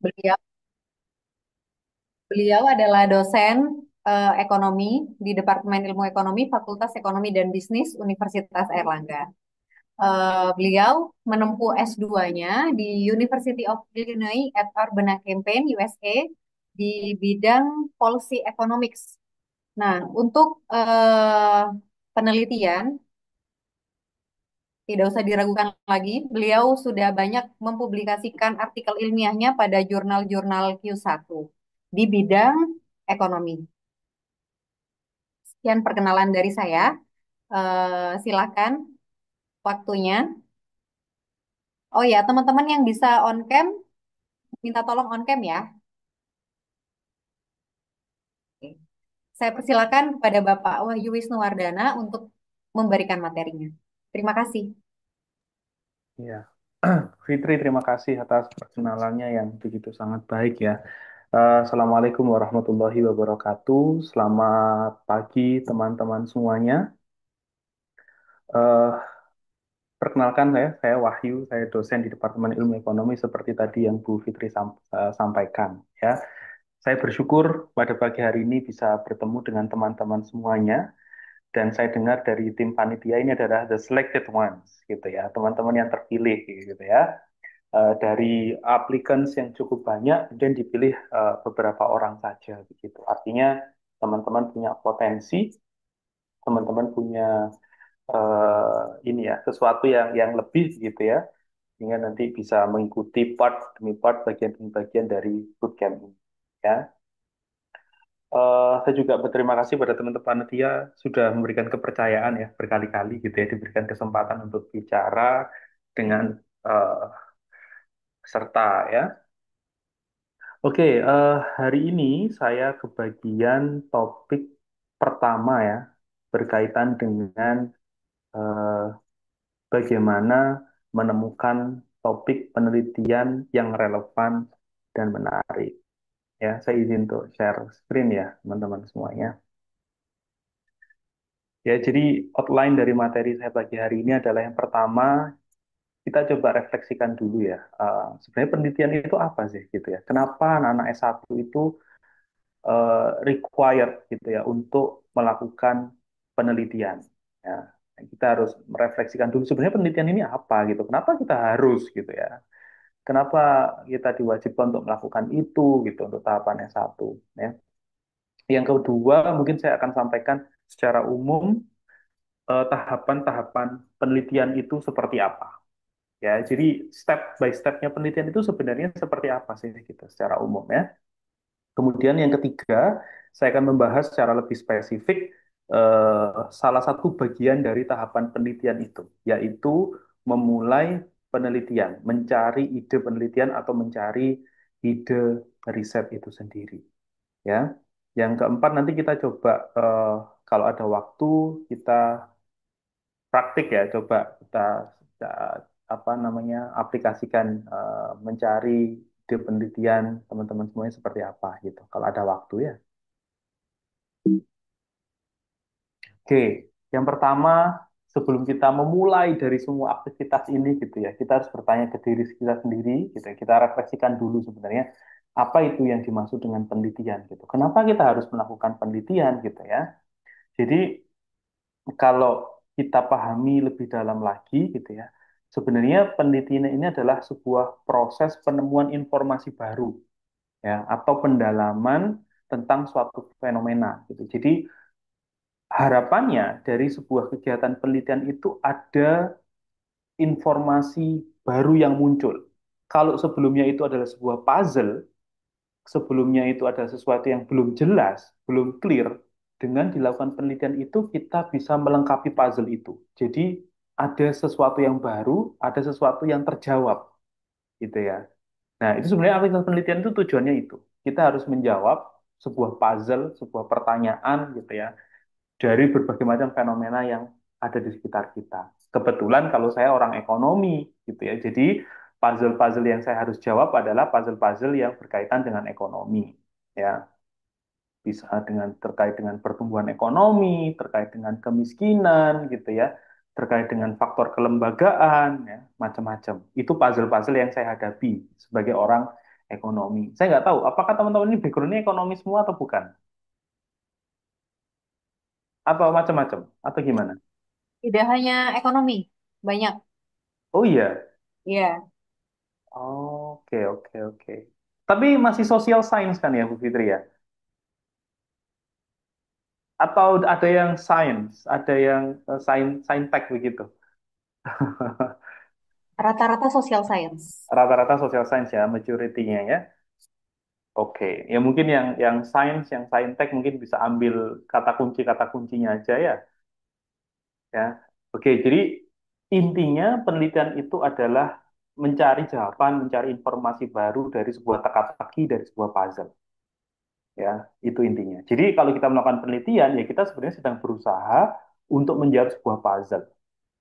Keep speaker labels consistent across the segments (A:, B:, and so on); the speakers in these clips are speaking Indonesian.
A: Beliau, beliau adalah dosen ekonomi di Departemen Ilmu Ekonomi Fakultas Ekonomi dan Bisnis Universitas Airlangga. Beliau menempuh S2-nya di University of Illinois at Urbana-Champaign, USA, di bidang Policy Economics. Nah, untuk penelitian, tidak usah diragukan lagi, beliau sudah banyak mempublikasikan artikel ilmiahnya pada jurnal-jurnal Q1 di bidang ekonomi. Sekian perkenalan dari saya. Silakan waktunya. Oh ya, teman-teman yang bisa on cam, minta tolong on cam ya. Oke. Saya persilakan kepada Bapak Wahyu Wisnuwardana untuk memberikan materinya. Terima kasih.
B: Ya, Fitri, terima kasih atas perkenalannya yang begitu sangat baik ya. Assalamualaikum warahmatullahi wabarakatuh. Selamat pagi teman-teman semuanya. Eh, Perkenalkan saya Wahyu, saya dosen di Departemen Ilmu Ekonomi seperti tadi yang Bu Fitri sampaikan ya. Saya bersyukur pada pagi hari ini bisa bertemu dengan teman-teman semuanya dan saya dengar dari tim panitia ini adalah the selected ones gitu ya, teman-teman yang terpilih gitu ya. Dari applicants yang cukup banyak, kemudian dipilih beberapa orang saja begitu. Artinya teman-teman punya potensi, teman-teman punya ini ya sesuatu yang lebih gitu ya, sehingga nanti bisa mengikuti part demi part, bagian demi bagian dari bootcamp ini. Ya, saya juga berterima kasih pada teman-teman panitia sudah memberikan kepercayaan ya berkali-kali gitu ya, diberikan kesempatan untuk bicara dengan eh, peserta ya. Oke, hari ini saya kebagian topik pertama ya, berkaitan dengan eh, bagaimana menemukan topik penelitian yang relevan dan menarik. Ya, saya izin untuk share screen ya, teman-teman semuanya. Ya, jadi outline dari materi saya pagi hari ini adalah yang pertama, kita coba refleksikan dulu ya. Sebenarnya penelitian itu apa sih gitu ya? Kenapa anak-anak S1 itu required gitu ya untuk melakukan penelitian. Ya, kita harus merefleksikan dulu sebenarnya penelitian ini apa gitu. Kenapa kita harus gitu ya? Kenapa kita diwajibkan untuk melakukan itu gitu untuk tahapan S1 ya. Yang kedua mungkin saya akan sampaikan secara umum tahapan-tahapan penelitian itu seperti apa. Ya, jadi step by stepnya penelitian itu sebenarnya seperti apa sih gitu secara umum ya. Kemudian yang ketiga, saya akan membahas secara lebih spesifik salah satu bagian dari tahapan penelitian itu, yaitu memulai penelitian, mencari ide penelitian atau mencari ide riset itu sendiri. Ya, yang keempat nanti kita coba kalau ada waktu kita praktik ya, coba kita apa namanya aplikasikan mencari ide penelitian teman-teman semuanya seperti apa gitu. Kalau ada waktu ya. Oke, yang pertama sebelum kita memulai dari semua aktivitas ini gitu ya, kita harus bertanya ke diri kita sendiri gitu ya. Kita refleksikan dulu sebenarnya apa itu yang dimaksud dengan penelitian gitu. Kenapa kita harus melakukan penelitian gitu ya. Jadi kalau kita pahami lebih dalam lagi gitu ya, sebenarnya penelitian ini adalah sebuah proses penemuan informasi baru ya atau pendalaman tentang suatu fenomena gitu. Jadi harapannya dari sebuah kegiatan penelitian itu ada informasi baru yang muncul. Kalau sebelumnya itu adalah sebuah puzzle, sebelumnya itu ada sesuatu yang belum jelas, belum clear, dengan dilakukan penelitian itu kita bisa melengkapi puzzle itu. Jadi ada sesuatu yang baru, ada sesuatu yang terjawab, gitu ya. Nah, itu sebenarnya aktivitas penelitian itu tujuannya itu. Kita harus menjawab sebuah puzzle, sebuah pertanyaan, gitu ya, dari berbagai macam fenomena yang ada di sekitar kita. Kebetulan kalau saya orang ekonomi, gitu ya, jadi puzzle-puzzle yang saya harus jawab adalah puzzle-puzzle yang berkaitan dengan ekonomi, ya bisa dengan terkait dengan pertumbuhan ekonomi, terkait dengan kemiskinan, gitu ya, terkait dengan faktor kelembagaan, ya, macam-macam. Itu puzzle-puzzle yang saya hadapi sebagai orang Ekonomi. Saya nggak tahu, apakah teman-teman ini background-nya ekonomi semua atau bukan? Atau macam-macam? Atau gimana?
A: Tidak hanya ekonomi, banyak.
B: Oh iya.
A: Iya,
B: Oke, oke, oke. Tapi masih social science kan ya, Bu Fitri ya? Atau ada yang science, ada yang saintek begitu?
A: rata-rata social science.
B: Rata-rata social science ya, majority-nya ya. Oke, ya mungkin yang science, yang saintek mungkin bisa ambil kata kuncinya aja ya. Ya. Oke, jadi intinya penelitian itu adalah mencari jawaban, mencari informasi baru dari sebuah teka-teki, dari sebuah puzzle. Ya, itu intinya. Jadi kalau kita melakukan penelitian, ya kita sebenarnya sedang berusaha untuk menjawab sebuah puzzle.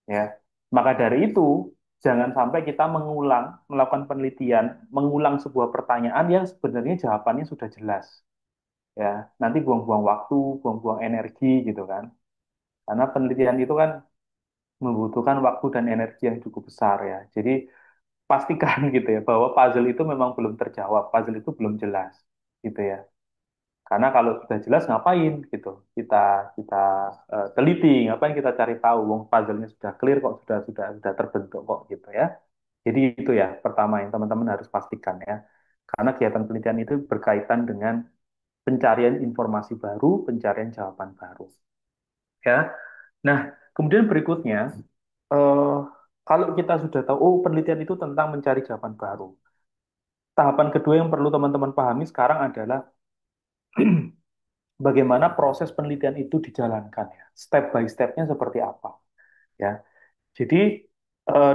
B: Ya, maka dari itu jangan sampai kita melakukan penelitian, mengulang sebuah pertanyaan yang sebenarnya jawabannya sudah jelas. Ya, nanti buang-buang waktu, buang-buang energi gitu kan. Karena penelitian itu kan membutuhkan waktu dan energi yang cukup besar ya. Jadi pastikan gitu ya bahwa puzzle itu memang belum terjawab, puzzle itu belum jelas gitu ya. Karena kalau sudah jelas ngapain gitu kita kita teliti, ngapain kita cari tahu, wong puzzle-nya sudah clear kok, sudah terbentuk kok gitu ya. Jadi itu ya pertama yang teman-teman harus pastikan ya. Karena kegiatan penelitian itu berkaitan dengan pencarian informasi baru, pencarian jawaban baru ya. Nah, kemudian berikutnya eh, kalau kita sudah tahu, oh penelitian itu tentang mencari jawaban baru. Tahapan kedua yang perlu teman-teman pahami sekarang adalah bagaimana proses penelitian itu dijalankan ya. Step by stepnya seperti apa ya. Jadi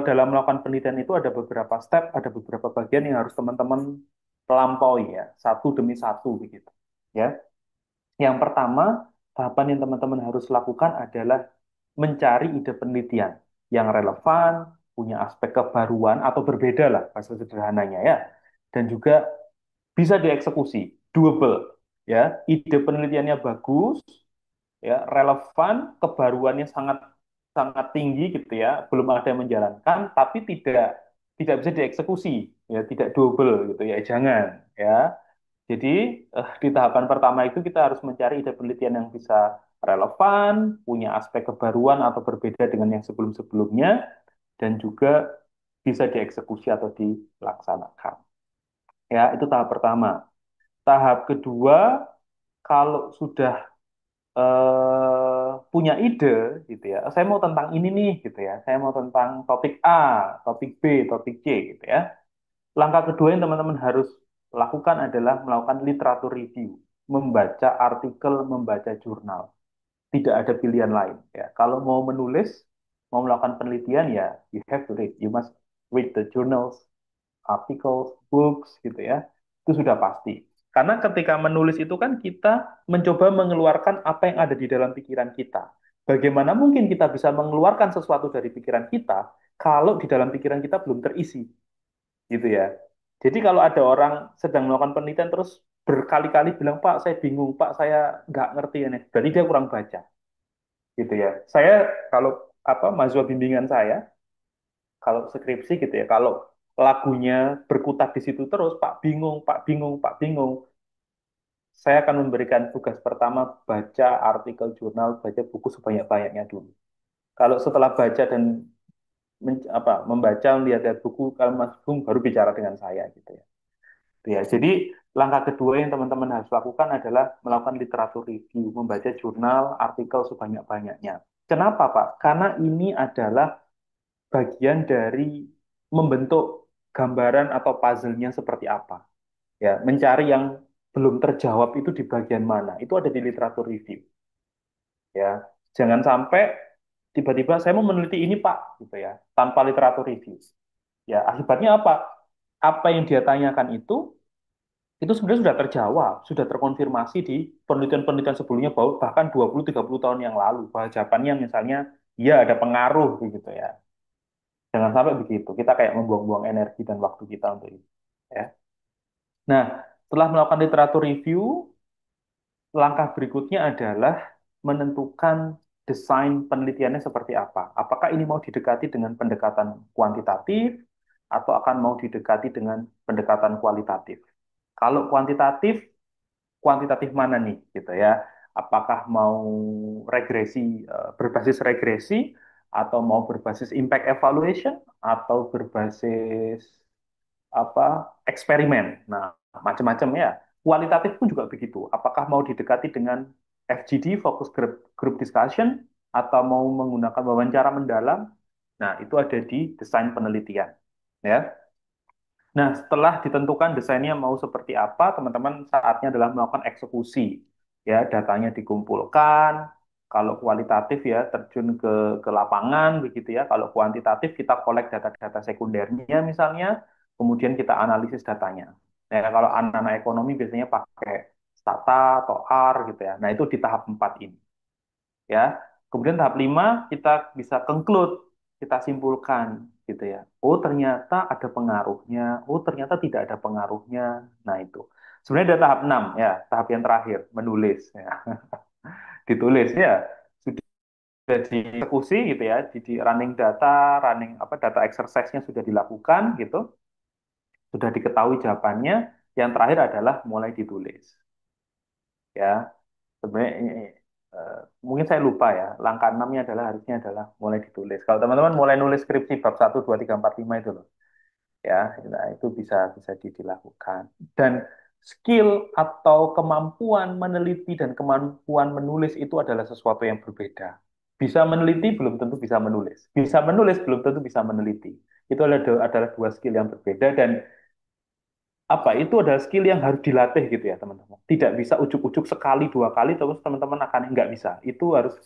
B: dalam melakukan penelitian itu ada beberapa step, ada beberapa bagian yang harus teman-teman lampaui ya, satu demi satu begitu ya. Yang pertama, tahapan yang teman-teman harus lakukan adalah mencari ide penelitian yang relevan, punya aspek kebaruan atau berbeda lah bahasa sederhananya ya. Dan juga bisa dieksekusi, doable ya. Ide penelitiannya bagus, ya, relevan, kebaruannya sangat sangat tinggi gitu ya. Belum ada yang menjalankan, tapi tidak bisa dieksekusi, ya, tidak double gitu ya. Jangan ya. Jadi di tahapan pertama itu kita harus mencari ide penelitian yang bisa relevan, punya aspek kebaruan atau berbeda dengan yang sebelum-sebelumnya, dan juga bisa dieksekusi atau dilaksanakan. Ya, itu tahap pertama. Tahap kedua, kalau sudah punya ide gitu ya, saya mau tentang ini nih gitu ya, saya mau tentang topik A, topik B, topik C gitu ya. Langkah kedua yang teman-teman harus lakukan adalah melakukan literatur review, membaca artikel, membaca jurnal. Tidak ada pilihan lain ya. Kalau mau menulis, mau melakukan penelitian ya, you have to read, you must read the journals, articles, books gitu ya. Itu sudah pasti. Karena ketika menulis itu kan kita mencoba mengeluarkan apa yang ada di dalam pikiran kita. Bagaimana mungkin kita bisa mengeluarkan sesuatu dari pikiran kita kalau di dalam pikiran kita belum terisi, gitu ya. Jadi kalau ada orang sedang melakukan penelitian terus berkali-kali bilang, Pak, saya bingung, Pak, saya nggak ngerti ini. Berarti dia kurang baca, gitu ya. Saya kalau mahasiswa bimbingan saya, kalau skripsi gitu ya, kalau lagunya berkutat di situ terus, Pak bingung, Pak bingung, Pak bingung. Saya akan memberikan tugas pertama baca artikel jurnal, baca buku sebanyak-banyaknya dulu. Kalau setelah baca dan membaca, melihat buku, kalau Mas Bung baru bicara dengan saya gitu ya. Gitu ya. Jadi langkah kedua yang teman-teman harus lakukan adalah melakukan literatur review, membaca jurnal, artikel sebanyak-banyaknya. Kenapa, Pak? Karena ini adalah bagian dari membentuk gambaran atau puzzle-nya seperti apa. Ya, mencari yang belum terjawab itu di bagian mana. Itu ada di literatur review. Ya, jangan sampai tiba-tiba saya mau meneliti ini Pak, gitu ya, tanpa literatur review. Ya, akibatnya apa? Apa yang dia tanyakan itu sebenarnya sudah terjawab, sudah terkonfirmasi di penelitian-penelitian sebelumnya bahkan 20-30 tahun yang lalu. Bahwa jawabannya misalnya, ya ada pengaruh gitu ya. Jangan sampai begitu. Kita kayak membuang-buang energi dan waktu kita untuk itu. Ya. Nah, setelah melakukan literatur review, langkah berikutnya adalah menentukan desain penelitiannya seperti apa. Apakah ini mau didekati dengan pendekatan kuantitatif atau akan mau didekati dengan pendekatan kualitatif. Kalau kuantitatif, kuantitatif mana nih gitu ya? Apakah mau regresi berbasis regresi atau mau berbasis impact evaluation atau berbasis apa eksperimen. Nah, macam-macam ya. Kualitatif pun juga begitu. Apakah mau didekati dengan FGD, focus group discussion, atau mau menggunakan wawancara mendalam? Nah, itu ada di desain penelitian. Ya. Nah, setelah ditentukan desainnya mau seperti apa, teman-teman saatnya adalah melakukan eksekusi. Ya, datanya dikumpulkan. Kalau kualitatif ya terjun ke lapangan begitu ya. Kalau kuantitatif kita kolek data-data sekundernya misalnya, kemudian kita analisis datanya. Nah, kalau anak-anak ekonomi biasanya pakai Stata atau R gitu ya. Nah, itu di tahap 4 ini ya. Kemudian tahap 5 kita bisa conclude, kita simpulkan gitu ya. Oh, ternyata ada pengaruhnya. Oh, ternyata tidak ada pengaruhnya. Nah, itu. Sebenarnya ada tahap 6 ya, tahap yang terakhir, menulis ya. Ditulis ya. Sudah dieksekusi gitu ya, di running data, running apa data exercise-nya sudah dilakukan gitu, sudah diketahui jawabannya. Yang terakhir adalah mulai ditulis ya. Sebenarnya mungkin saya lupa ya. Langkah enamnya adalah harusnya adalah mulai ditulis. Kalau teman-teman mulai nulis skripsi bab 1, 2, 3, 4, 5 itu loh. Ya, nah, itu bisa bisa dilakukan. Dan skill atau kemampuan meneliti dan kemampuan menulis itu adalah sesuatu yang berbeda. Bisa meneliti belum tentu bisa menulis. Bisa menulis belum tentu bisa meneliti. Itu adalah dua skill yang berbeda dan apa itu adalah skill yang harus dilatih gitu ya teman-teman. Tidak bisa ujuk-ujuk sekali dua kali terus teman-teman akan nggak bisa. Itu harus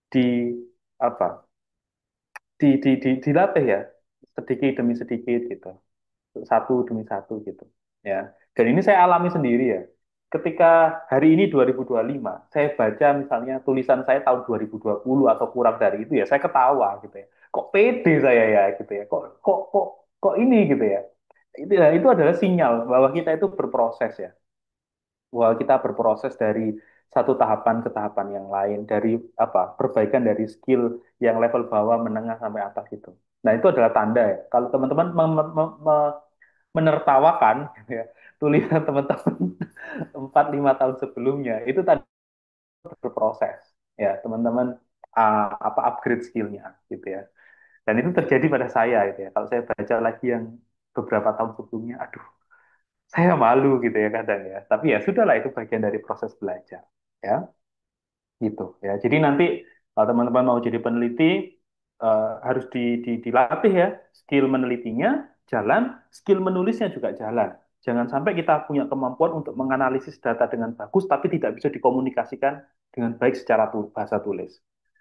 B: di apa dilatih ya sedikit demi sedikit gitu, satu demi satu gitu ya. Dan ini saya alami sendiri ya. Ketika hari ini 2025 saya baca misalnya tulisan saya tahun 2020 atau kurang dari itu ya, saya ketawa gitu ya. Kok pede saya ya gitu ya. Kok ini gitu ya. Itu adalah sinyal bahwa kita itu berproses ya, bahwa kita berproses dari satu tahapan ke tahapan yang lain, dari apa perbaikan dari skill yang level bawah, menengah sampai atas itu. Nah itu adalah tanda ya. Kalau teman-teman menertawakan gitu ya, tulisan teman-teman 4, 5 tahun sebelumnya itu tadi berproses ya teman-teman, apa upgrade skillnya gitu ya. Dan itu terjadi pada saya gitu ya. Kalau saya baca lagi yang beberapa tahun sebelumnya, aduh saya malu gitu ya kadang ya. Tapi ya sudahlah itu bagian dari proses belajar ya. Gitu ya. Jadi nanti kalau teman-teman mau jadi peneliti harus dilatih ya, skill menelitinya jalan, skill menulisnya juga jalan. Jangan sampai kita punya kemampuan untuk menganalisis data dengan bagus tapi tidak bisa dikomunikasikan dengan baik secara bahasa tulis.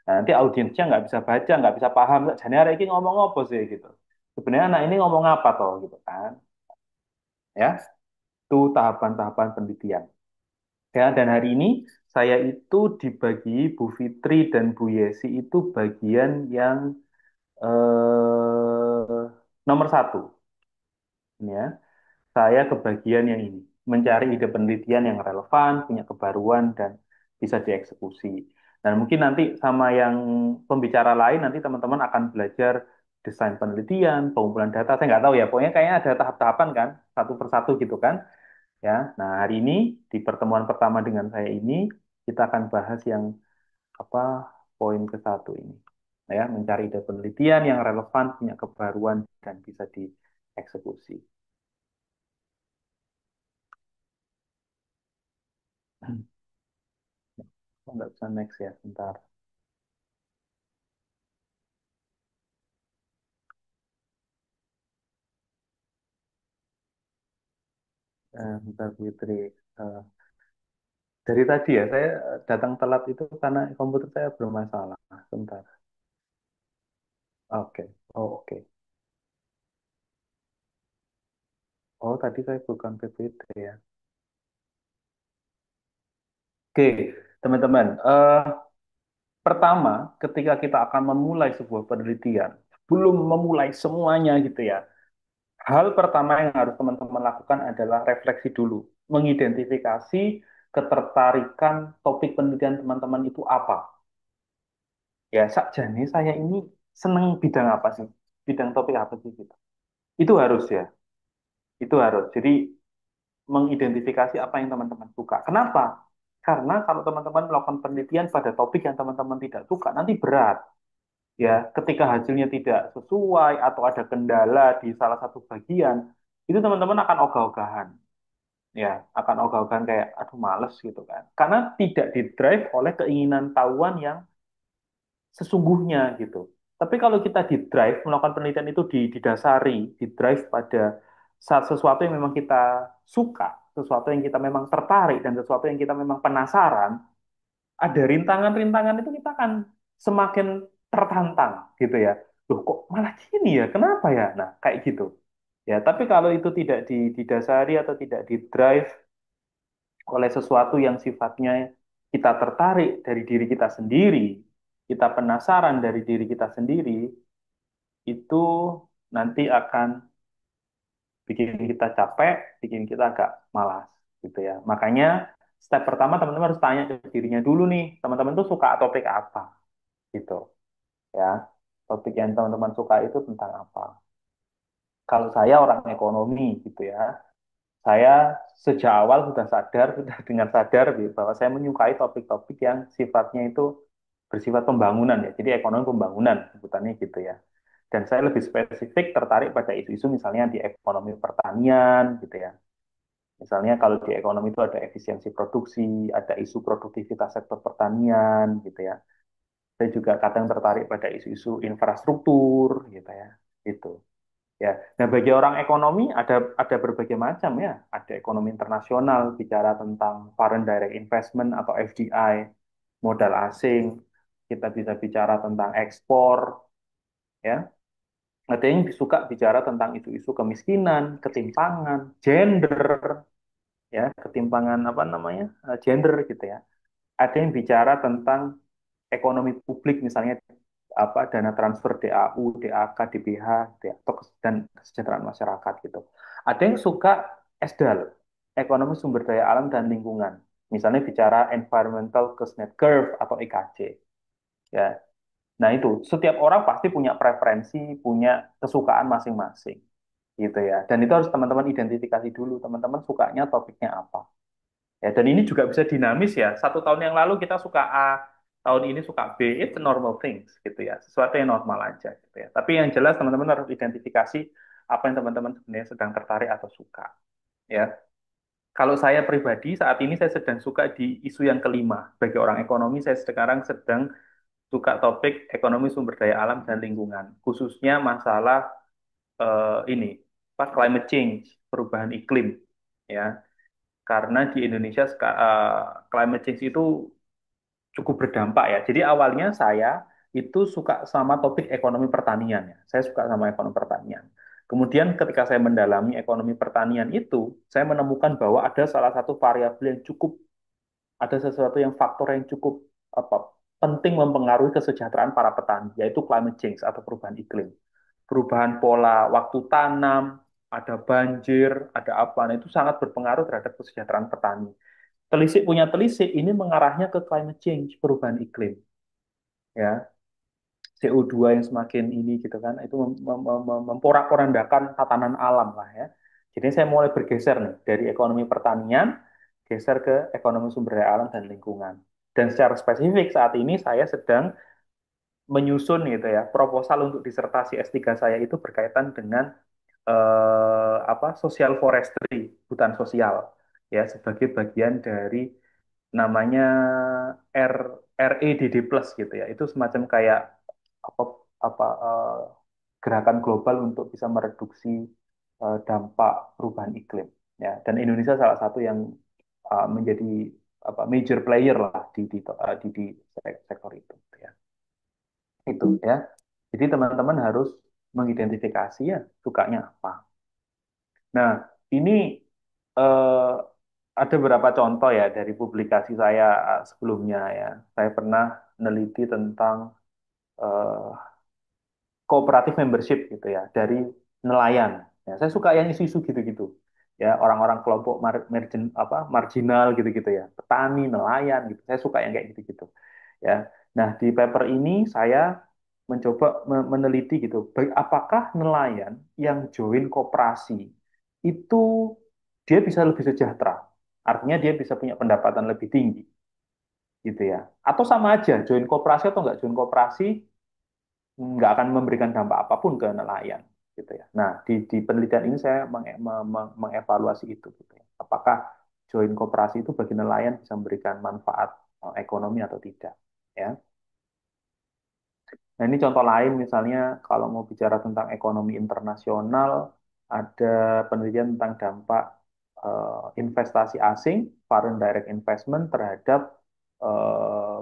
B: Nah, nanti audiensnya nggak bisa baca, nggak bisa paham. Jadi hari ini ngomong apa sih gitu. Sebenarnya anak ini ngomong apa toh gitu kan? Ya, itu tahapan-tahapan penelitian. Ya, dan hari ini saya itu dibagi Bu Fitri dan Bu Yesi itu bagian yang nomor 1. Ya, saya kebagian yang ini, mencari ide penelitian yang relevan, punya kebaruan, dan bisa dieksekusi. Dan mungkin nanti sama yang pembicara lain, nanti teman-teman akan belajar desain penelitian, pengumpulan data, saya nggak tahu ya, pokoknya kayaknya ada tahap-tahapan kan, satu persatu gitu kan. Ya, nah hari ini di pertemuan pertama dengan saya ini kita akan bahas yang apa poin ke 1 ini, ya mencari ide penelitian yang relevan, punya kebaruan dan bisa dieksekusi. Oh, nggak bisa next ya, bentar. Bentar Fitri. Eh, dari tadi ya saya datang telat itu karena komputer saya bermasalah. Bentar. Oke. Oh, oke. Oh, tadi saya bukan PPT ya. Oke, teman-teman. Pertama, ketika kita akan memulai sebuah penelitian, belum memulai semuanya gitu ya. Hal pertama yang harus teman-teman lakukan adalah refleksi dulu, mengidentifikasi ketertarikan topik penelitian teman-teman itu apa. Ya, sakjane saya ini seneng bidang apa sih? Bidang topik apa sih gitu. Itu harus ya, itu harus. Jadi mengidentifikasi apa yang teman-teman suka. Kenapa? Karena kalau teman-teman melakukan penelitian pada topik yang teman-teman tidak suka, nanti berat. Ya, ketika hasilnya tidak sesuai atau ada kendala di salah satu bagian, itu teman-teman akan ogah-ogahan. Ya, akan ogah-ogahan kayak, aduh males gitu kan. Karena tidak didrive oleh keinginan tahuan yang sesungguhnya gitu. Tapi kalau kita di drive melakukan penelitian itu didasari, di drive pada saat sesuatu yang memang kita suka, sesuatu yang kita memang tertarik dan sesuatu yang kita memang penasaran, ada rintangan-rintangan itu kita akan semakin tertantang gitu ya. Loh kok malah gini ya? Kenapa ya? Nah, kayak gitu. Ya, tapi kalau itu tidak didasari atau tidak di drive oleh sesuatu yang sifatnya kita tertarik dari diri kita sendiri, kita penasaran dari diri kita sendiri, itu nanti akan bikin kita capek, bikin kita agak malas gitu ya. Makanya step pertama teman-teman harus tanya ke dirinya dulu nih, teman-teman tuh suka topik apa gitu ya. Topik yang teman-teman suka itu tentang apa. Kalau saya orang ekonomi gitu ya, saya sejak awal sudah sadar, sudah dengan sadar gitu, bahwa saya menyukai topik-topik yang sifatnya itu bersifat pembangunan ya. Jadi ekonomi pembangunan sebutannya gitu ya. Dan saya lebih spesifik tertarik pada isu-isu misalnya di ekonomi pertanian gitu ya. Misalnya kalau di ekonomi itu ada efisiensi produksi, ada isu produktivitas sektor pertanian gitu ya. Saya juga kadang tertarik pada isu-isu infrastruktur gitu ya. Itu. Ya, nah bagi orang ekonomi ada berbagai macam ya. Ada ekonomi internasional bicara tentang foreign direct investment atau FDI, modal asing. Kita bisa bicara tentang ekspor, ya. Ada yang suka bicara tentang isu-isu kemiskinan, ketimpangan, gender, ya, ketimpangan apa namanya, gender gitu ya. Ada yang bicara tentang ekonomi publik misalnya apa dana transfer DAU, DAK, DBH gitu ya, atau dan kesejahteraan masyarakat gitu. Ada yang suka ESDAL, ekonomi sumber daya alam dan lingkungan. Misalnya bicara environmental cost net curve atau EKC ya. Nah, itu setiap orang pasti punya preferensi, punya kesukaan masing-masing gitu ya. Dan itu harus teman-teman identifikasi dulu, teman-teman sukanya topiknya apa. Ya, dan ini juga bisa dinamis ya. Satu tahun yang lalu kita suka A, tahun ini suka B, it's a normal things gitu ya. Sesuatu yang normal aja gitu ya. Tapi yang jelas teman-teman harus identifikasi apa yang teman-teman sebenarnya sedang tertarik atau suka. Ya, kalau saya pribadi saat ini saya sedang suka di isu yang kelima. Bagi orang ekonomi saya sekarang sedang suka topik ekonomi sumber daya alam dan lingkungan, khususnya masalah ini, apa climate change, perubahan iklim, ya. Karena di Indonesia climate change itu cukup berdampak ya. Jadi awalnya saya itu suka sama topik ekonomi pertanian ya. Saya suka sama ekonomi pertanian. Kemudian ketika saya mendalami ekonomi pertanian itu, saya menemukan bahwa ada salah satu variabel yang cukup, ada sesuatu yang faktor yang cukup apa penting mempengaruhi kesejahteraan para petani, yaitu climate change atau perubahan iklim. Perubahan pola waktu tanam, ada banjir, ada apa, nah itu sangat berpengaruh terhadap kesejahteraan petani. Telisik punya telisik, ini mengarahnya ke climate change, perubahan iklim. Ya, CO2 yang semakin ini gitu kan, itu memporak-porandakan tatanan alam lah ya. Jadi saya mulai bergeser nih dari ekonomi pertanian, geser ke ekonomi sumber daya alam dan lingkungan. Dan secara spesifik saat ini saya sedang menyusun gitu ya proposal untuk disertasi S3 saya itu berkaitan dengan apa social forestry, hutan sosial ya sebagai bagian dari namanya R REDD plus gitu ya. Itu semacam kayak apa apa gerakan global untuk bisa mereduksi dampak perubahan iklim ya. Dan Indonesia salah satu yang menjadi apa major player lah di sektor itu ya. Itu ya. Jadi teman-teman harus mengidentifikasi ya sukanya apa. Nah, ini eh, ada beberapa contoh ya dari publikasi saya sebelumnya ya. Saya pernah meneliti tentang eh, cooperative membership gitu ya dari nelayan. Ya, saya suka yang isu-isu gitu-gitu. Ya, orang-orang kelompok marginal gitu-gitu ya. Petani, nelayan gitu. Saya suka yang kayak gitu-gitu. Ya. Nah, di paper ini saya mencoba meneliti gitu, apakah nelayan yang join koperasi itu dia bisa lebih sejahtera, artinya dia bisa punya pendapatan lebih tinggi, gitu ya. Atau sama aja, join koperasi atau nggak join koperasi nggak akan memberikan dampak apapun ke nelayan, gitu ya. Nah, di penelitian ini saya mengevaluasi itu, gitu ya. Apakah join koperasi itu bagi nelayan bisa memberikan manfaat ekonomi atau tidak, ya. Nah, ini contoh lain misalnya kalau mau bicara tentang ekonomi internasional, ada penelitian tentang dampak investasi asing, foreign direct investment terhadap eh,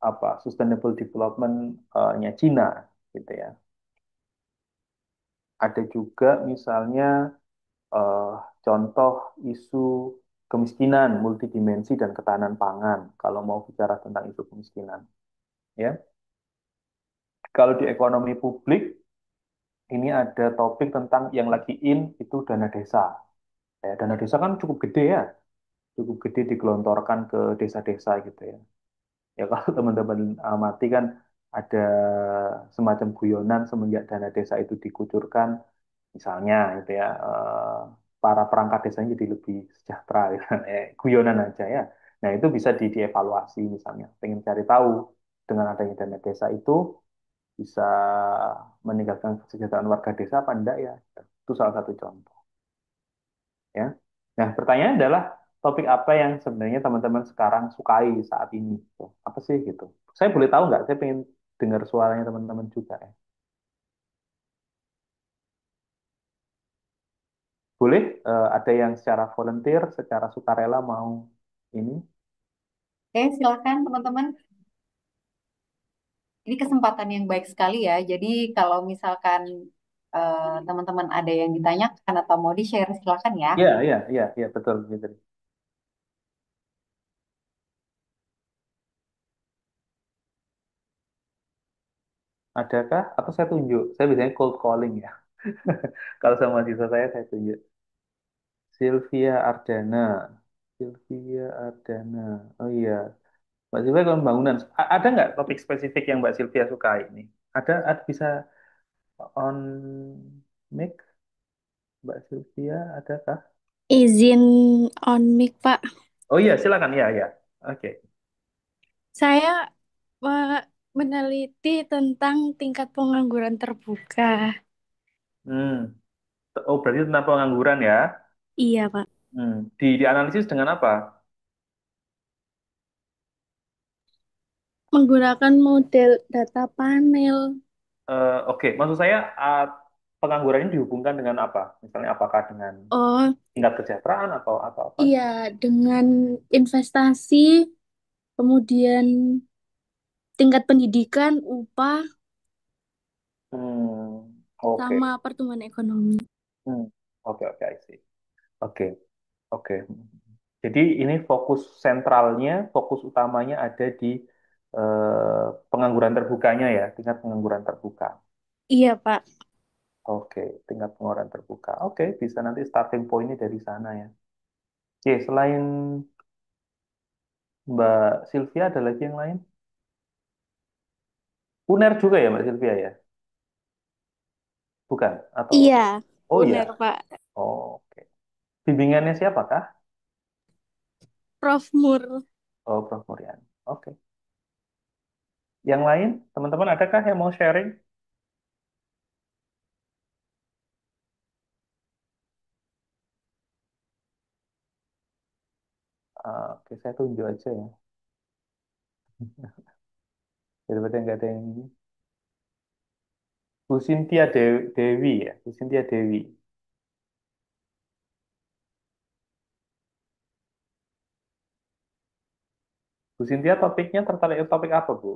B: apa sustainable development-nya Cina, gitu ya. Ada juga misalnya eh, contoh isu kemiskinan multidimensi dan ketahanan pangan kalau mau bicara tentang isu kemiskinan, ya. Kalau di ekonomi publik ini ada topik tentang yang lagi in itu dana desa. Ya, dana desa kan cukup gede ya, cukup gede digelontorkan ke desa-desa gitu ya. Ya kalau teman-teman amati kan ada semacam guyonan semenjak dana desa itu dikucurkan, misalnya gitu ya, para perangkat desanya jadi lebih sejahtera, ya. Guyonan aja ya. Nah itu bisa dievaluasi misalnya, pengen cari tahu dengan adanya dana desa itu bisa meningkatkan kesejahteraan warga desa apa enggak ya? Itu salah satu contoh, ya. Nah, pertanyaan adalah topik apa yang sebenarnya teman-teman sekarang sukai saat ini? Gitu. Apa sih gitu? Saya boleh tahu nggak? Saya pengen dengar suaranya teman-teman juga ya. Boleh ada yang secara volunteer, secara sukarela mau ini?
A: Oke, silakan teman-teman. Ini kesempatan yang baik sekali ya. Jadi kalau misalkan teman-teman ada yang ditanyakan atau mau di-share, silakan ya.
B: Iya, iya, iya, iya, betul gitu. Adakah? Atau saya tunjuk? Saya biasanya cold calling ya. Kalau sama mahasiswa saya tunjuk. Sylvia Ardana. Sylvia Ardana. Oh iya. Mbak Sylvia kalau pembangunan, ada nggak topik spesifik yang Mbak Sylvia sukai ini? Ada bisa on mic, Mbak Sylvia, adakah?
C: Izin on mic, Pak.
B: Oh iya, silakan ya ya. Oke.
C: Saya me- meneliti tentang tingkat pengangguran terbuka.
B: Hmm. Oh berarti tentang pengangguran ya?
C: Iya, Pak.
B: Dianalisis dengan apa?
C: Menggunakan model data panel.
B: Oke, maksud saya pengangguran ini dihubungkan dengan apa? Misalnya apakah dengan
C: Oh,
B: tingkat kesejahteraan atau apa?
C: iya, dengan investasi, kemudian tingkat pendidikan, upah,
B: Oke.
C: sama pertumbuhan ekonomi.
B: Hmm, oke oke, I see. Oke oke. Jadi ini fokus sentralnya, fokus utamanya ada di pengangguran terbukanya ya, tingkat pengangguran terbuka.
C: Iya, Pak.
B: Oke, tingkat pengangguran terbuka. Oke, bisa nanti starting point-nya dari sana ya. Oke, selain Mbak Sylvia ada lagi yang lain? UNER juga ya Mbak Sylvia ya? Bukan? Atau
C: Iya,
B: oh ya.
C: UNER, Pak.
B: Oh, oke. Bimbingannya siapakah?
C: Prof. Mur.
B: Oh, Prof. Murian. Oke. Yang lain, teman-teman adakah yang mau sharing? Oke, saya tunjuk aja ya. Daripada nggak ada yang ini. Bu Cynthia Dewi ya, Bu Cynthia Dewi. Bu Cynthia topiknya tertarik topik apa, Bu?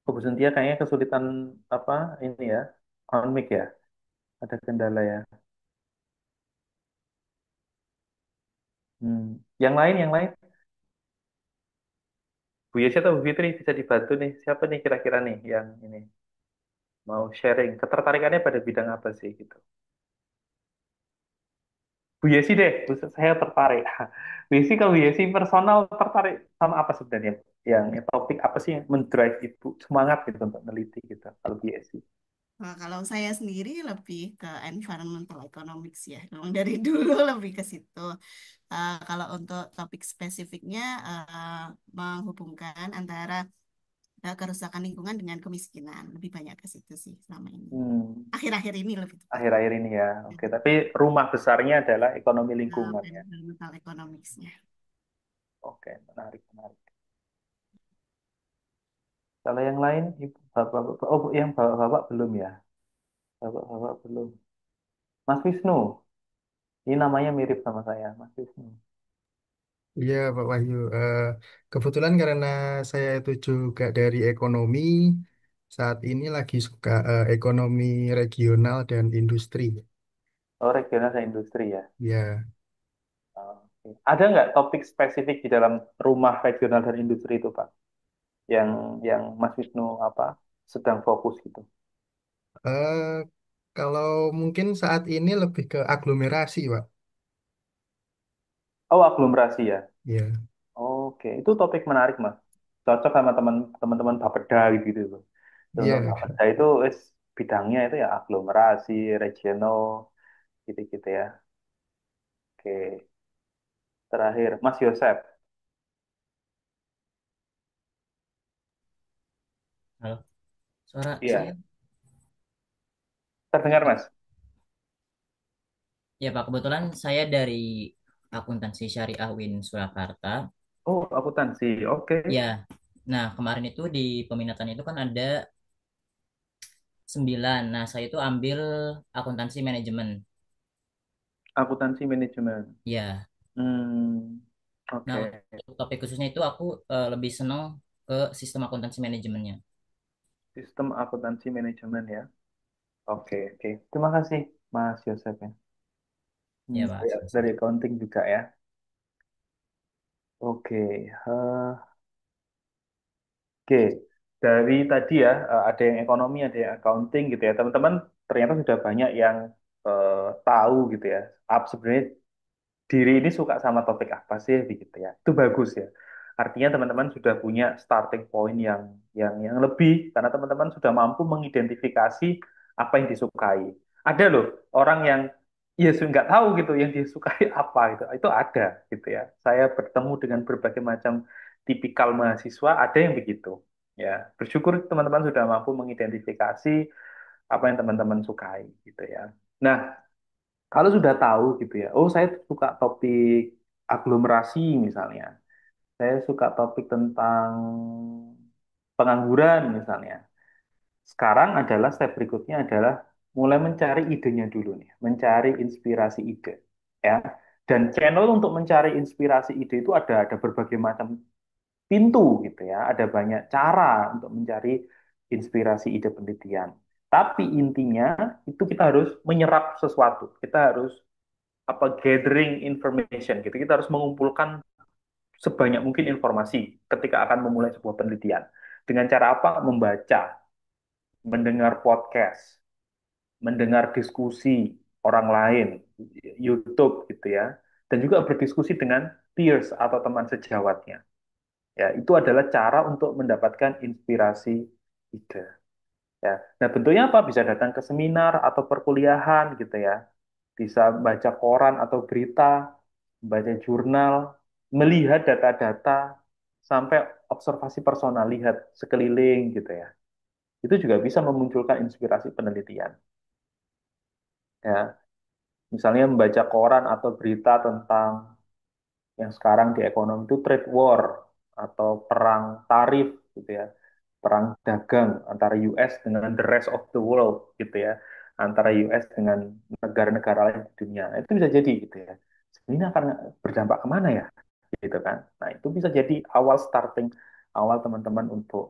B: Oh, Bu Cynthia kayaknya kesulitan apa ini ya, on mic ya, ada kendala ya. Hmm. Yang lain, Bu Yesya atau Bu Fitri bisa dibantu nih. Siapa nih kira-kira nih yang ini? Mau sharing ketertarikannya pada bidang apa sih gitu. Bu Yesi deh, saya tertarik. Bu Yesi, kalau Bu Yesi personal tertarik sama apa sebenarnya? Yang topik apa sih yang mendrive ibu semangat gitu untuk meneliti gitu kalau Bu Yesi?
D: Nah, kalau saya sendiri lebih ke environmental economics ya. Memang dari dulu lebih ke situ. Kalau untuk topik spesifiknya menghubungkan antara kerusakan lingkungan dengan kemiskinan. Lebih banyak ke situ sih selama ini.
B: Hmm,
D: Akhir-akhir ini lebih tepatnya.
B: akhir-akhir ini ya. Oke, tapi rumah besarnya adalah ekonomi lingkungan ya.
D: Environmental economics-nya.
B: Oke, menarik, menarik. Kalau yang lain, ibu, bapak, bapak, oh yang bapak-bapak belum ya? Bapak-bapak belum. Mas Wisnu, ini namanya mirip sama saya, Mas Wisnu.
E: Iya, Pak Wahyu. Kebetulan karena saya itu juga dari ekonomi, saat ini lagi suka ekonomi regional dan industri.
B: Oh, regional dan industri ya.
E: Ya,
B: Oke. Ada nggak topik spesifik di dalam rumah regional dan industri itu, Pak? Yang yang Mas Wisnu apa sedang fokus gitu?
E: eh, kalau mungkin saat ini lebih ke aglomerasi, Pak.
B: Oh, aglomerasi ya.
E: Ya,
B: Oke, itu topik menarik, Mas. Cocok sama teman-teman Bapeda gitu loh. Teman-teman
E: iya.
B: Bapeda itu bidangnya itu ya aglomerasi, regional, gitu-gitu ya. Oke, terakhir Mas Yosep.
F: Halo, suara saya?
B: Iya, terdengar Mas.
F: Ya Pak, kebetulan saya dari akuntansi syariah Win Surakarta.
B: Oh, akuntansi. Oke,
F: Ya, nah kemarin itu di peminatan itu kan ada 9. Nah, saya itu ambil akuntansi manajemen.
B: akuntansi manajemen.
F: Ya,
B: Hmm,
F: nah
B: oke.
F: untuk topik khususnya itu aku lebih senang ke sistem akuntansi manajemennya.
B: Sistem akuntansi manajemen ya. Oke, oke. Terima kasih Mas Yosep ya.
F: Ya Pak,
B: Saya dari
F: sama-sama.
B: accounting juga ya. Oke, oke. Dari tadi ya, ada yang ekonomi, ada yang accounting gitu ya. Teman-teman ternyata sudah banyak yang tahu gitu ya. Sebenarnya diri ini suka sama topik apa sih begitu ya. Itu bagus ya. Artinya teman-teman sudah punya starting point yang lebih karena teman-teman sudah mampu mengidentifikasi apa yang disukai. Ada loh orang yang ya sudah nggak tahu gitu yang disukai apa gitu. Itu ada gitu ya. Saya bertemu dengan berbagai macam tipikal mahasiswa, ada yang begitu. Ya, bersyukur teman-teman sudah mampu mengidentifikasi apa yang teman-teman sukai gitu ya. Nah, kalau sudah tahu gitu ya, oh saya suka topik aglomerasi misalnya, saya suka topik tentang pengangguran misalnya. Sekarang adalah step berikutnya adalah mulai mencari idenya dulu nih, mencari inspirasi ide, ya. Dan channel untuk mencari inspirasi ide itu ada berbagai macam pintu gitu ya, ada banyak cara untuk mencari inspirasi ide penelitian. Tapi intinya itu kita harus menyerap sesuatu, kita harus apa gathering information gitu. Kita harus mengumpulkan sebanyak mungkin informasi ketika akan memulai sebuah penelitian. Dengan cara apa? Membaca, mendengar podcast, mendengar diskusi orang lain, YouTube gitu ya. Dan juga berdiskusi dengan peers atau teman sejawatnya. Ya, itu adalah cara untuk mendapatkan inspirasi ide. Ya. Nah, bentuknya apa? Bisa datang ke seminar atau perkuliahan gitu ya. Bisa baca koran atau berita, baca jurnal, melihat data-data, sampai observasi personal, lihat sekeliling gitu ya. Itu juga bisa memunculkan inspirasi penelitian. Ya, misalnya membaca koran atau berita tentang yang sekarang di ekonomi itu trade war atau perang tarif gitu ya, perang dagang antara US dengan the rest of the world gitu ya, antara US dengan negara-negara lain di dunia. Nah, itu bisa jadi gitu ya. Ini akan berdampak kemana ya? Gitu kan. Nah, itu bisa jadi awal starting, awal teman-teman untuk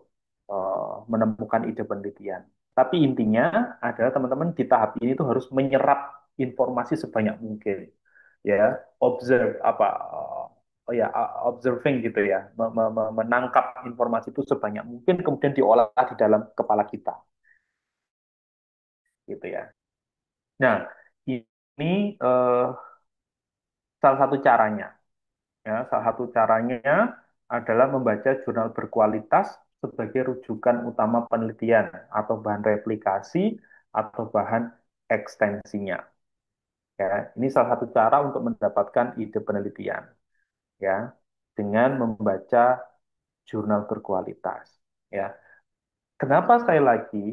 B: menemukan ide penelitian. Tapi intinya adalah teman-teman di tahap ini tuh harus menyerap informasi sebanyak mungkin. Ya, observe apa oh ya observing gitu ya, menangkap informasi itu sebanyak mungkin kemudian diolah di dalam kepala kita. gitu ya. Nah, ini eh, salah satu caranya. Ya, salah satu caranya adalah membaca jurnal berkualitas sebagai rujukan utama penelitian atau bahan replikasi atau bahan ekstensinya. Ya, ini salah satu cara untuk mendapatkan ide penelitian, ya, dengan membaca jurnal berkualitas. Ya, kenapa sekali lagi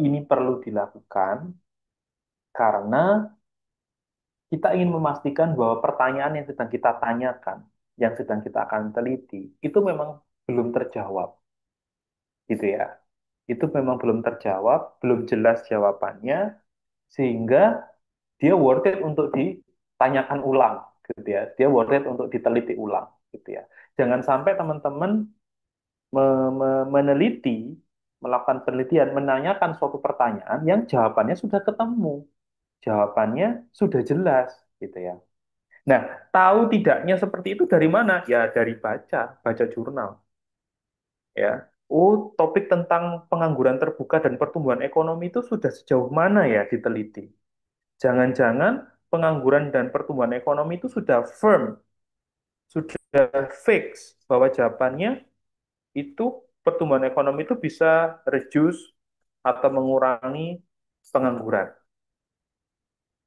B: ini perlu dilakukan? Karena kita ingin memastikan bahwa pertanyaan yang sedang kita tanyakan, yang sedang kita akan teliti, itu memang belum terjawab, gitu ya. Itu memang belum terjawab, belum jelas jawabannya, sehingga dia worth it untuk ditanyakan ulang, gitu ya. Dia worth it untuk diteliti ulang, gitu ya. Jangan sampai teman-teman meneliti, melakukan penelitian, menanyakan suatu pertanyaan yang jawabannya sudah ketemu, jawabannya sudah jelas, gitu ya. Nah, tahu tidaknya seperti itu dari mana? Ya, dari baca jurnal. Ya, oh, topik tentang pengangguran terbuka dan pertumbuhan ekonomi itu sudah sejauh mana ya diteliti? Jangan-jangan pengangguran dan pertumbuhan ekonomi itu sudah firm, sudah fix bahwa jawabannya itu pertumbuhan ekonomi itu bisa reduce atau mengurangi pengangguran.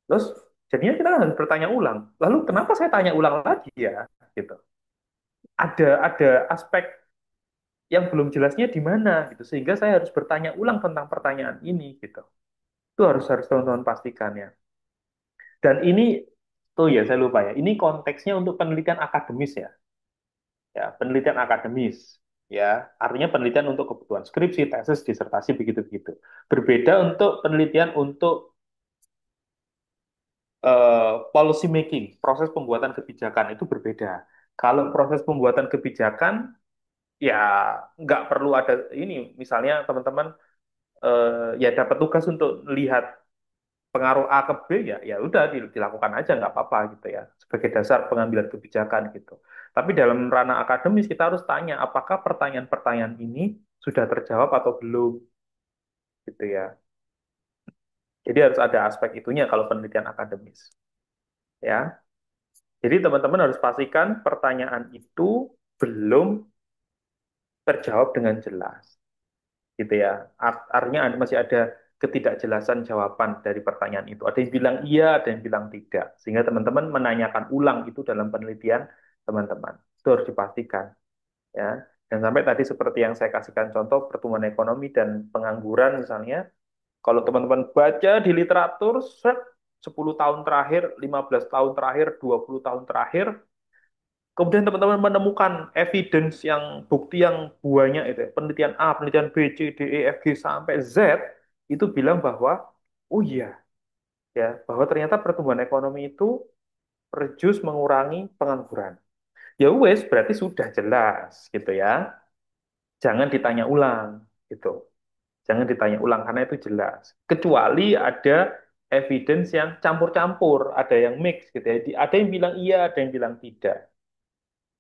B: Terus jadinya kita harus bertanya ulang. Lalu kenapa saya tanya ulang lagi ya? Gitu. Ada aspek yang belum jelasnya di mana gitu, sehingga saya harus bertanya ulang tentang pertanyaan ini gitu. Itu harus harus teman-teman pastikan ya. Dan ini tuh ya saya lupa ya, ini konteksnya untuk penelitian akademis ya. Ya, penelitian akademis ya, artinya penelitian untuk kebutuhan skripsi, tesis, disertasi begitu-begitu. Berbeda untuk penelitian untuk policy making, proses pembuatan kebijakan itu berbeda. Kalau proses pembuatan kebijakan ya nggak perlu ada ini, misalnya teman-teman ya dapat tugas untuk lihat pengaruh A ke B, ya ya udah dilakukan aja nggak apa-apa gitu ya, sebagai dasar pengambilan kebijakan gitu. Tapi dalam ranah akademis kita harus tanya apakah pertanyaan-pertanyaan ini sudah terjawab atau belum, gitu ya. Jadi harus ada aspek itunya kalau penelitian akademis, ya. Jadi teman-teman harus pastikan pertanyaan itu belum terjawab dengan jelas, gitu ya. Artinya masih ada ketidakjelasan jawaban dari pertanyaan itu. Ada yang bilang iya, ada yang bilang tidak. Sehingga teman-teman menanyakan ulang itu dalam penelitian teman-teman. Itu harus dipastikan, ya. Dan sampai tadi seperti yang saya kasihkan contoh pertumbuhan ekonomi dan pengangguran misalnya, kalau teman-teman baca di literatur, 10 tahun terakhir, 15 tahun terakhir, 20 tahun terakhir, kemudian teman-teman menemukan evidence yang bukti yang banyak itu ya, penelitian A, penelitian B, C, D, E, F, G sampai Z itu bilang bahwa oh iya ya, bahwa ternyata pertumbuhan ekonomi itu reduce mengurangi pengangguran. Ya wes berarti sudah jelas gitu ya. Jangan ditanya ulang gitu. Jangan ditanya ulang karena itu jelas. Kecuali ada evidence yang campur-campur, ada yang mix gitu ya. Ada yang bilang iya, ada yang bilang tidak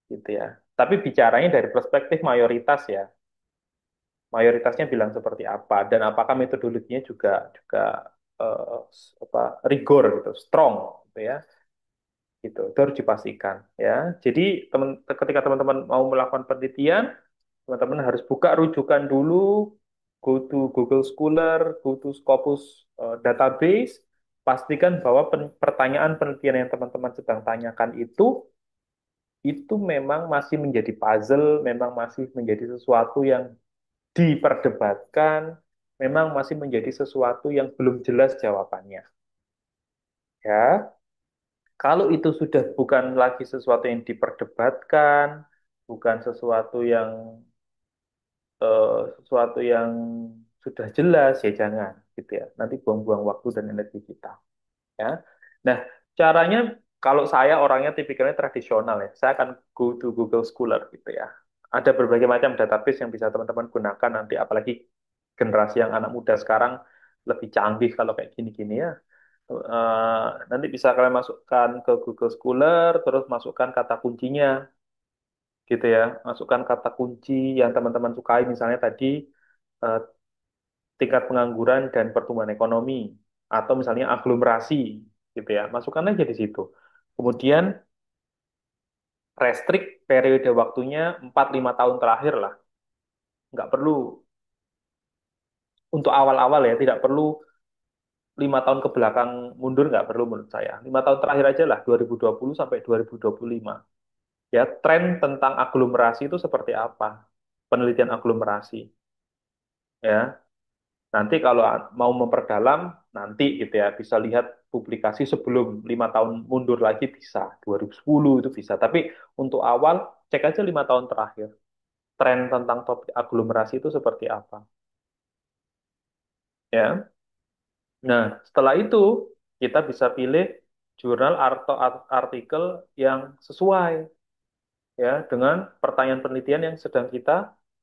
B: gitu ya. Tapi bicaranya dari perspektif mayoritas ya. Mayoritasnya bilang seperti apa dan apakah metodologinya juga juga eh, apa rigor gitu, strong gitu ya. Gitu. Itu harus dipastikan ya. Jadi ketika teman-teman mau melakukan penelitian, teman-teman harus buka rujukan dulu, go to Google Scholar, go to Scopus database, pastikan bahwa pertanyaan penelitian yang teman-teman sedang tanyakan itu memang masih menjadi puzzle, memang masih menjadi sesuatu yang diperdebatkan, memang masih menjadi sesuatu yang belum jelas jawabannya. Ya, kalau itu sudah bukan lagi sesuatu yang diperdebatkan, bukan sesuatu yang sudah jelas, ya jangan gitu ya. Nanti buang-buang waktu dan energi kita. Ya. Nah, caranya kalau saya orangnya tipikalnya tradisional ya, saya akan go to Google Scholar gitu ya. Ada berbagai macam database yang bisa teman-teman gunakan nanti, apalagi generasi yang anak muda sekarang lebih canggih kalau kayak gini-gini ya. Nanti bisa kalian masukkan ke Google Scholar, terus masukkan kata kuncinya gitu ya. Masukkan kata kunci yang teman-teman sukai, misalnya tadi eh, tingkat pengangguran dan pertumbuhan ekonomi, atau misalnya aglomerasi, gitu ya. Masukkan aja di situ. Kemudian restrik periode waktunya 4-5 tahun terakhir lah. Nggak perlu untuk awal-awal ya, tidak perlu 5 tahun ke belakang mundur, nggak perlu menurut saya. 5 tahun terakhir aja lah, 2020 sampai 2025. Ya, tren tentang aglomerasi itu seperti apa? Penelitian aglomerasi. Ya, nanti kalau mau memperdalam, nanti gitu ya, bisa lihat publikasi sebelum 5 tahun mundur lagi bisa, 2010 itu bisa. Tapi untuk awal, cek aja 5 tahun terakhir. Tren tentang topik aglomerasi itu seperti apa. Ya, nah setelah itu kita bisa pilih jurnal atau artikel yang sesuai ya dengan pertanyaan penelitian yang sedang kita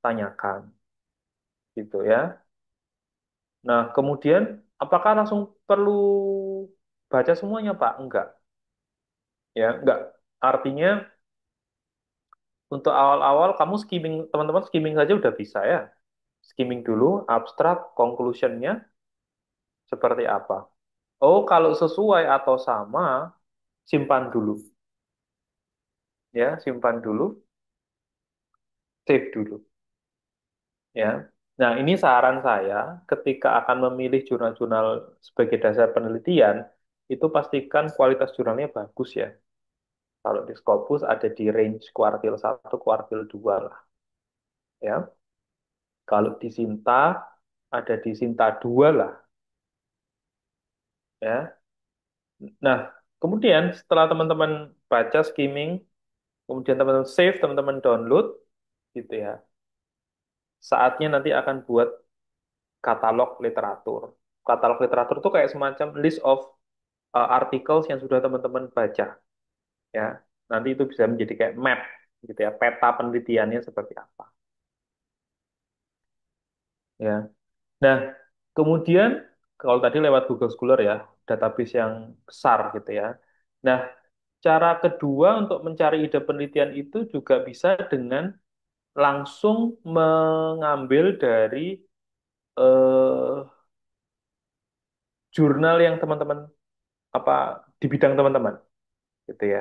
B: tanyakan, gitu ya. Nah, kemudian apakah langsung perlu baca semuanya, Pak? Enggak. Ya, enggak. Artinya untuk awal-awal kamu skimming, teman-teman skimming saja udah bisa ya. Skimming dulu, abstrak, conclusion-nya seperti apa. Oh, kalau sesuai atau sama, simpan dulu. Ya, simpan dulu, save dulu. Ya. Nah, ini saran saya ketika akan memilih jurnal-jurnal sebagai dasar penelitian, itu pastikan kualitas jurnalnya bagus ya. Kalau di Scopus ada di range kuartil 1, kuartil 2 lah. Ya. Kalau di Sinta ada di Sinta 2 lah. Ya. Nah, kemudian setelah teman-teman baca skimming, kemudian teman-teman save, teman-teman download, gitu ya. Saatnya nanti akan buat katalog literatur. Katalog literatur itu kayak semacam list of articles yang sudah teman-teman baca, ya. Nanti itu bisa menjadi kayak map, gitu ya, peta penelitiannya seperti apa, ya. Nah, kemudian kalau tadi lewat Google Scholar ya, database yang besar gitu ya. Nah, cara kedua untuk mencari ide penelitian itu juga bisa dengan langsung mengambil dari eh, jurnal yang teman-teman apa di bidang teman-teman, gitu ya.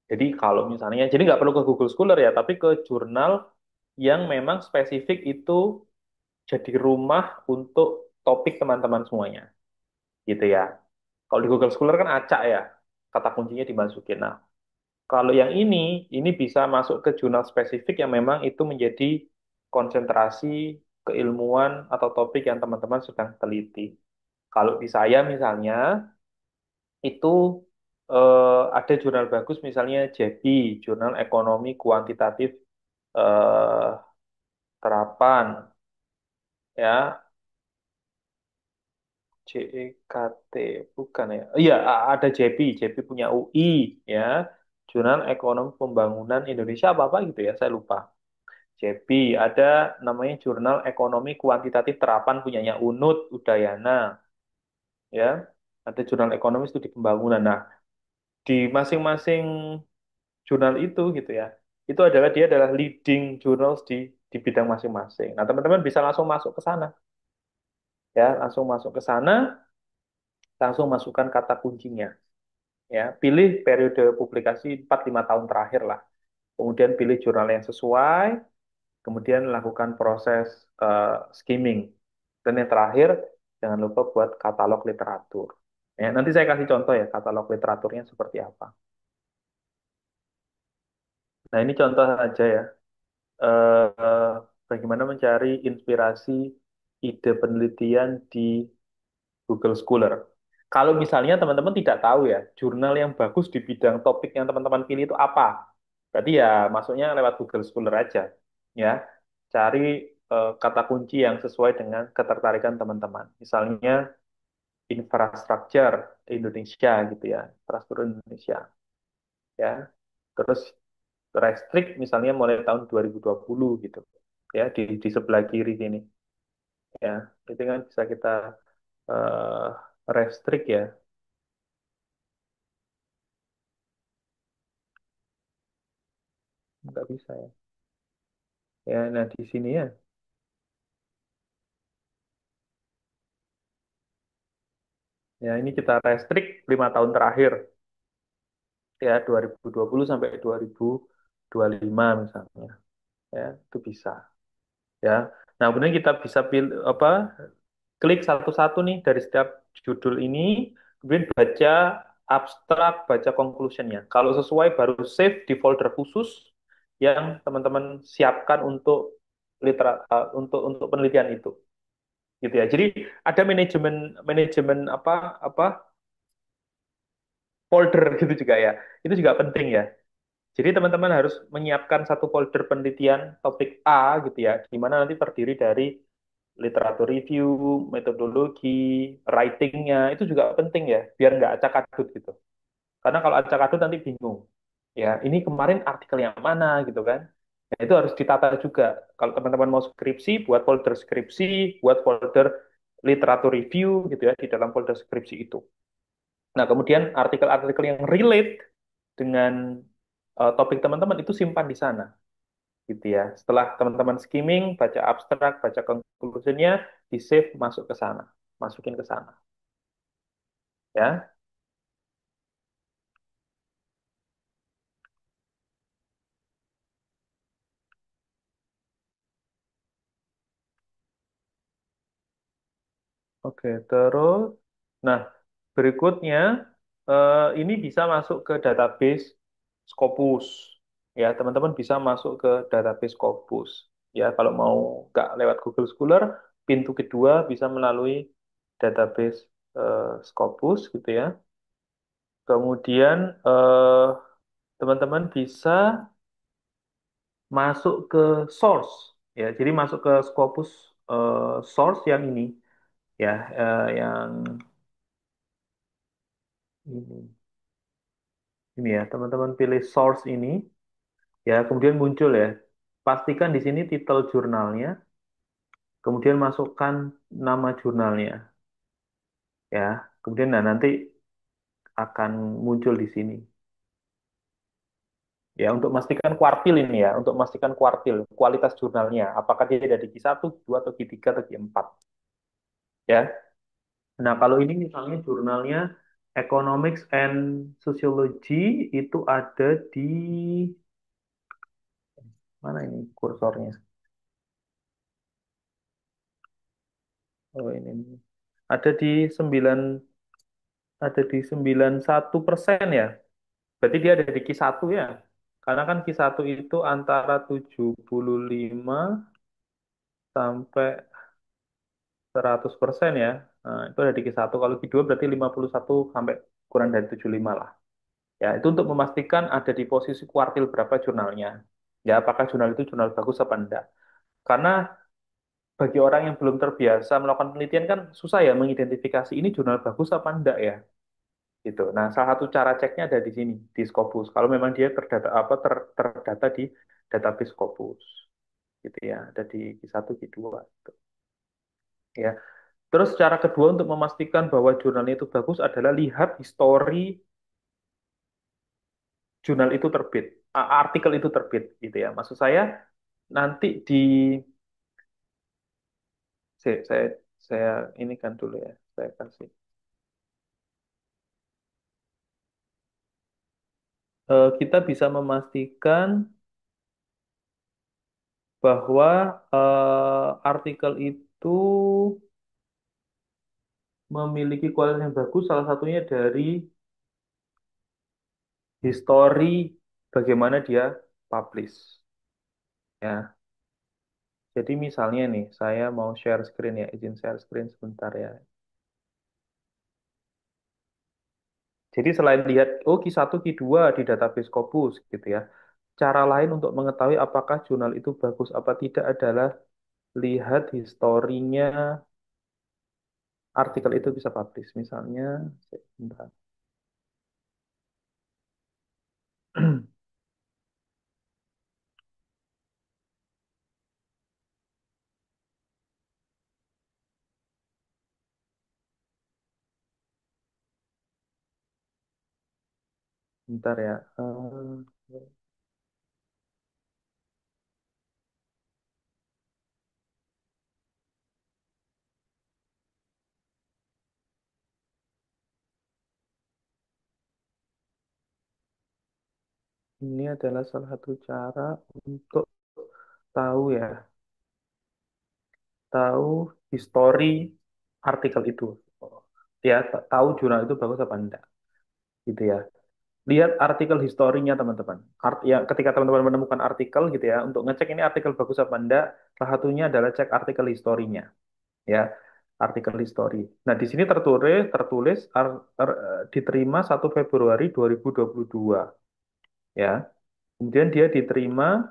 B: Jadi kalau misalnya, jadi nggak perlu ke Google Scholar ya, tapi ke jurnal yang memang spesifik itu jadi rumah untuk topik teman-teman semuanya, gitu ya. Kalau di Google Scholar kan acak ya, kata kuncinya dimasukin. Nah, kalau yang ini bisa masuk ke jurnal spesifik yang memang itu menjadi konsentrasi keilmuan atau topik yang teman-teman sedang teliti. Kalau di saya misalnya, itu ada jurnal bagus misalnya JEPI, Jurnal Ekonomi Kuantitatif eh, Terapan, ya, JEKT, bukan ya? Iya, ada JEPI, JEPI punya UI, ya, Jurnal Ekonomi Pembangunan Indonesia apa-apa gitu ya, saya lupa. JEPI, ada namanya Jurnal Ekonomi Kuantitatif Terapan punyanya UNUD, Udayana, ya, ada jurnal ekonomi studi pembangunan. Nah, di masing-masing jurnal itu gitu ya, itu adalah dia adalah leading journals di bidang masing-masing. Nah, teman-teman bisa langsung masuk ke sana, ya, langsung masuk ke sana, langsung masukkan kata kuncinya, ya, pilih periode publikasi 4-5 tahun terakhir lah, kemudian pilih jurnal yang sesuai, kemudian lakukan proses skimming, dan yang terakhir jangan lupa buat katalog literatur. Ya, nanti saya kasih contoh ya katalog literaturnya seperti apa. Nah, ini contoh saja ya. eh, Bagaimana mencari inspirasi ide penelitian di Google Scholar. Kalau misalnya teman-teman tidak tahu ya, jurnal yang bagus di bidang topik yang teman-teman pilih itu apa, berarti ya masuknya lewat Google Scholar aja, ya. Cari kata kunci yang sesuai dengan ketertarikan teman-teman. Misalnya infrastruktur Indonesia gitu ya, infrastruktur Indonesia, ya. Terus restrik misalnya mulai tahun 2020 gitu, ya, di sebelah kiri sini, ya. Itu kan bisa kita eh restrik ya, nggak bisa ya. Ya, nah di sini ya, Ya, ini kita restrict 5 tahun terakhir, ya 2020 sampai 2025 misalnya. Ya, itu bisa. Ya, nah kemudian kita bisa pilih apa? Klik satu-satu nih dari setiap judul ini, kemudian baca abstrak, baca conclusionnya. Kalau sesuai baru save di folder khusus yang teman-teman siapkan untuk penelitian itu, gitu ya. Jadi ada manajemen manajemen apa folder gitu juga ya. Itu juga penting ya. Jadi teman-teman harus menyiapkan satu folder penelitian topik A gitu ya, di mana nanti terdiri dari literatur review, metodologi, writingnya itu juga penting ya, biar nggak acak-adut gitu. Karena kalau acak-adut nanti bingung. Ya, ini kemarin artikel yang mana gitu kan? Nah, itu harus ditata juga. Kalau teman-teman mau skripsi, buat folder skripsi, buat folder literatur review gitu ya di dalam folder skripsi itu. Nah, kemudian artikel-artikel yang relate dengan topik teman-teman itu simpan di sana gitu ya. Setelah teman-teman skimming, baca abstrak, baca conclusion-nya, di save masuk ke sana, masukin ke sana, ya. Oke, terus, nah berikutnya ini bisa masuk ke database Scopus, ya. Teman-teman bisa masuk ke database Scopus, ya. Kalau mau nggak lewat Google Scholar, pintu kedua bisa melalui database Scopus, gitu ya. Kemudian teman-teman bisa masuk ke source, ya. Jadi masuk ke Scopus source yang ini, ya, yang ini ya. Teman-teman pilih source ini, ya. Kemudian muncul ya. Pastikan di sini titel jurnalnya, kemudian masukkan nama jurnalnya, ya. Kemudian nah nanti akan muncul di sini. Ya, untuk memastikan kuartil ini ya, untuk memastikan kuartil, kualitas jurnalnya, apakah dia ada di Q1, Q2, atau Q3, atau Q4, ya. Nah, kalau ini misalnya jurnalnya Economics and Sociology itu ada di mana ini kursornya? Oh, ini. Ada di 9 ada di 91% ya. Berarti dia ada di Q1 ya. Karena kan Q1 itu antara 75 sampai 100% ya. Nah, itu ada di Q1. Kalau Q2 berarti 51 sampai kurang dari 75 lah. Ya, itu untuk memastikan ada di posisi kuartil berapa jurnalnya. Ya, apakah jurnal itu jurnal bagus apa enggak. Karena bagi orang yang belum terbiasa melakukan penelitian kan susah ya mengidentifikasi ini jurnal bagus apa enggak ya. Gitu. Nah, salah satu cara ceknya ada di sini, di Scopus. Kalau memang dia terdata di database Scopus. Gitu ya, ada di Q1, Q2. Gitu. Ya. Terus cara kedua untuk memastikan bahwa jurnalnya itu bagus adalah lihat histori jurnal itu terbit, artikel itu terbit, gitu ya. Maksud saya nanti di saya ini kan dulu ya, saya kasih. Kita bisa memastikan bahwa artikel itu memiliki kualitas yang bagus, salah satunya dari histori bagaimana dia publish. Ya, jadi misalnya nih, saya mau share screen ya, izin share screen sebentar ya. Jadi selain lihat, oh Q1, Q2 di database Scopus gitu ya. Cara lain untuk mengetahui apakah jurnal itu bagus apa tidak adalah lihat historinya artikel itu bisa publish. Misalnya, sebentar, bentar ya. Ini adalah salah satu cara untuk tahu ya, tahu histori artikel itu. Ya, tahu jurnal itu bagus apa enggak, gitu ya. Lihat artikel historinya teman-teman. Ya, ketika teman-teman menemukan artikel gitu ya, untuk ngecek ini artikel bagus apa enggak, salah satunya adalah cek artikel historinya, ya. Artikel histori. Nah, di sini tertulis diterima 1 Februari 2022, ya. Kemudian dia diterima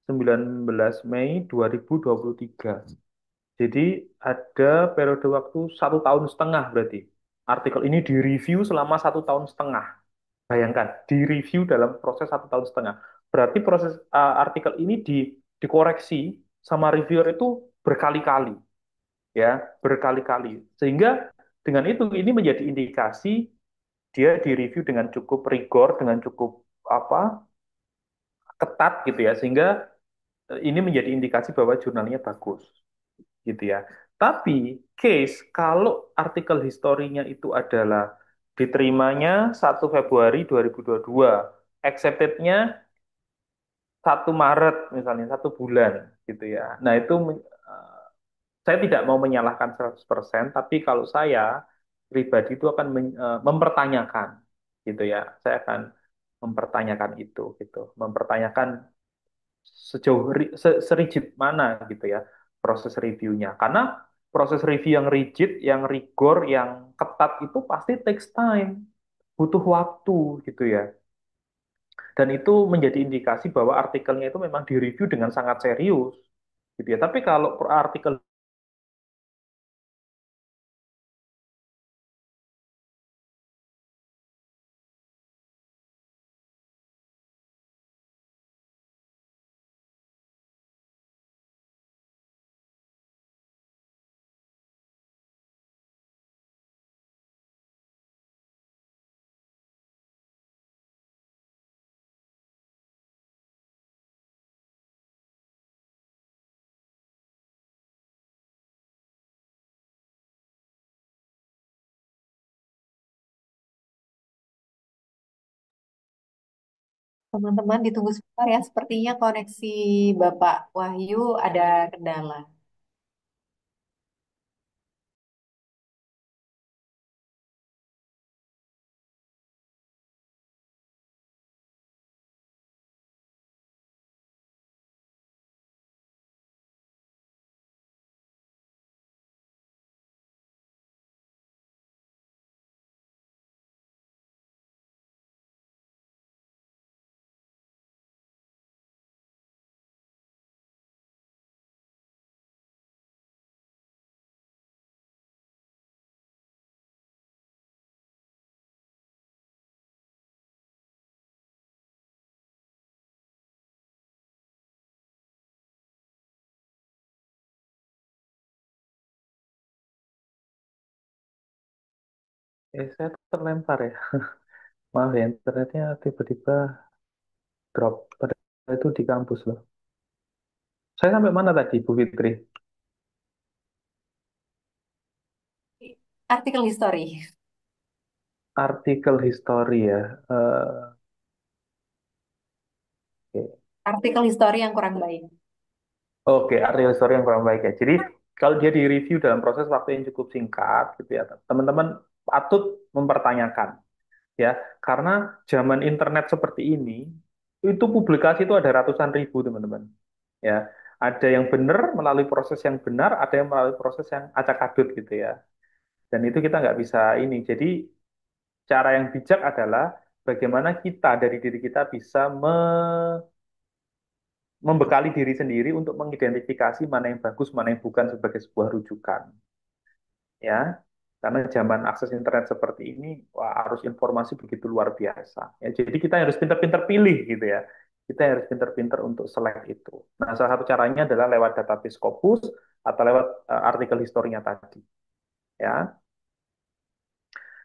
B: 19 Mei 2023. Jadi ada periode waktu 1 tahun setengah berarti. Artikel ini direview selama 1 tahun setengah. Bayangkan, direview dalam proses 1 tahun setengah. Berarti proses artikel ini dikoreksi sama reviewer itu berkali-kali, ya, berkali-kali. Sehingga dengan itu ini menjadi indikasi dia direview dengan cukup rigor, dengan cukup apa ketat gitu ya, sehingga ini menjadi indikasi bahwa jurnalnya bagus gitu ya. Tapi case kalau artikel historinya itu adalah diterimanya 1 Februari 2022, accepted-nya 1 Maret misalnya, 1 bulan gitu ya. Nah itu saya tidak mau menyalahkan 100%, tapi kalau saya pribadi itu akan mempertanyakan gitu ya. Saya akan mempertanyakan itu gitu, mempertanyakan sejauh serigid mana gitu ya proses reviewnya. Karena proses review yang rigid, yang rigor, yang ketat itu pasti takes time, butuh waktu gitu ya. Dan itu menjadi indikasi bahwa artikelnya itu memang direview dengan sangat serius gitu ya. Tapi kalau artikel
A: Teman-teman ditunggu sebentar ya. Sepertinya koneksi Bapak Wahyu ada kendala.
B: saya terlempar ya. Maaf ya, internetnya tiba-tiba drop. Padahal itu di kampus loh. Saya sampai mana tadi, Bu Fitri?
A: Artikel history.
B: Artikel history ya. Oke,
A: Artikel history yang kurang baik.
B: Oke, artikel history yang kurang baik ya. Jadi kalau dia direview dalam proses waktu yang cukup singkat, gitu ya, teman-teman patut mempertanyakan, ya, karena zaman internet seperti ini, itu publikasi itu ada ratusan ribu, teman-teman. Ya, ada yang benar melalui proses yang benar, ada yang melalui proses yang acak-adut gitu ya. Dan itu kita nggak bisa ini. Jadi cara yang bijak adalah bagaimana kita dari diri kita bisa membekali diri sendiri untuk mengidentifikasi mana yang bagus, mana yang bukan sebagai sebuah rujukan. Ya, karena zaman akses internet seperti ini, wah, arus informasi begitu luar biasa. Ya, jadi kita harus pintar-pintar pilih gitu ya. Kita harus pintar-pintar untuk select itu. Nah, salah satu caranya adalah lewat database Scopus atau lewat artikel historinya tadi. Ya.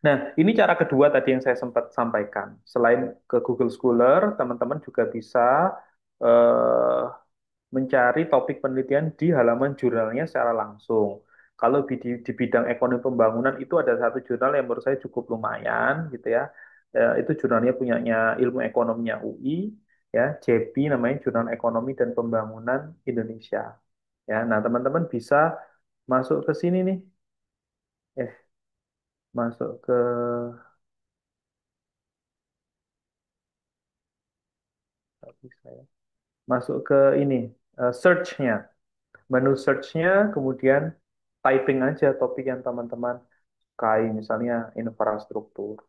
B: Nah, ini cara kedua tadi yang saya sempat sampaikan. Selain ke Google Scholar, teman-teman juga bisa eh, mencari topik penelitian di halaman jurnalnya secara langsung. Kalau di bidang ekonomi pembangunan itu ada satu jurnal yang menurut saya cukup lumayan gitu ya. Itu jurnalnya punyanya ilmu ekonominya UI, ya, JP namanya Jurnal Ekonomi dan Pembangunan Indonesia. Ya, nah teman-teman bisa masuk ke sini nih, eh, masuk ke nggak bisa ya. Masuk ke ini search-nya, menu search-nya, kemudian typing aja topik yang teman-teman sukai, misalnya infrastruktur,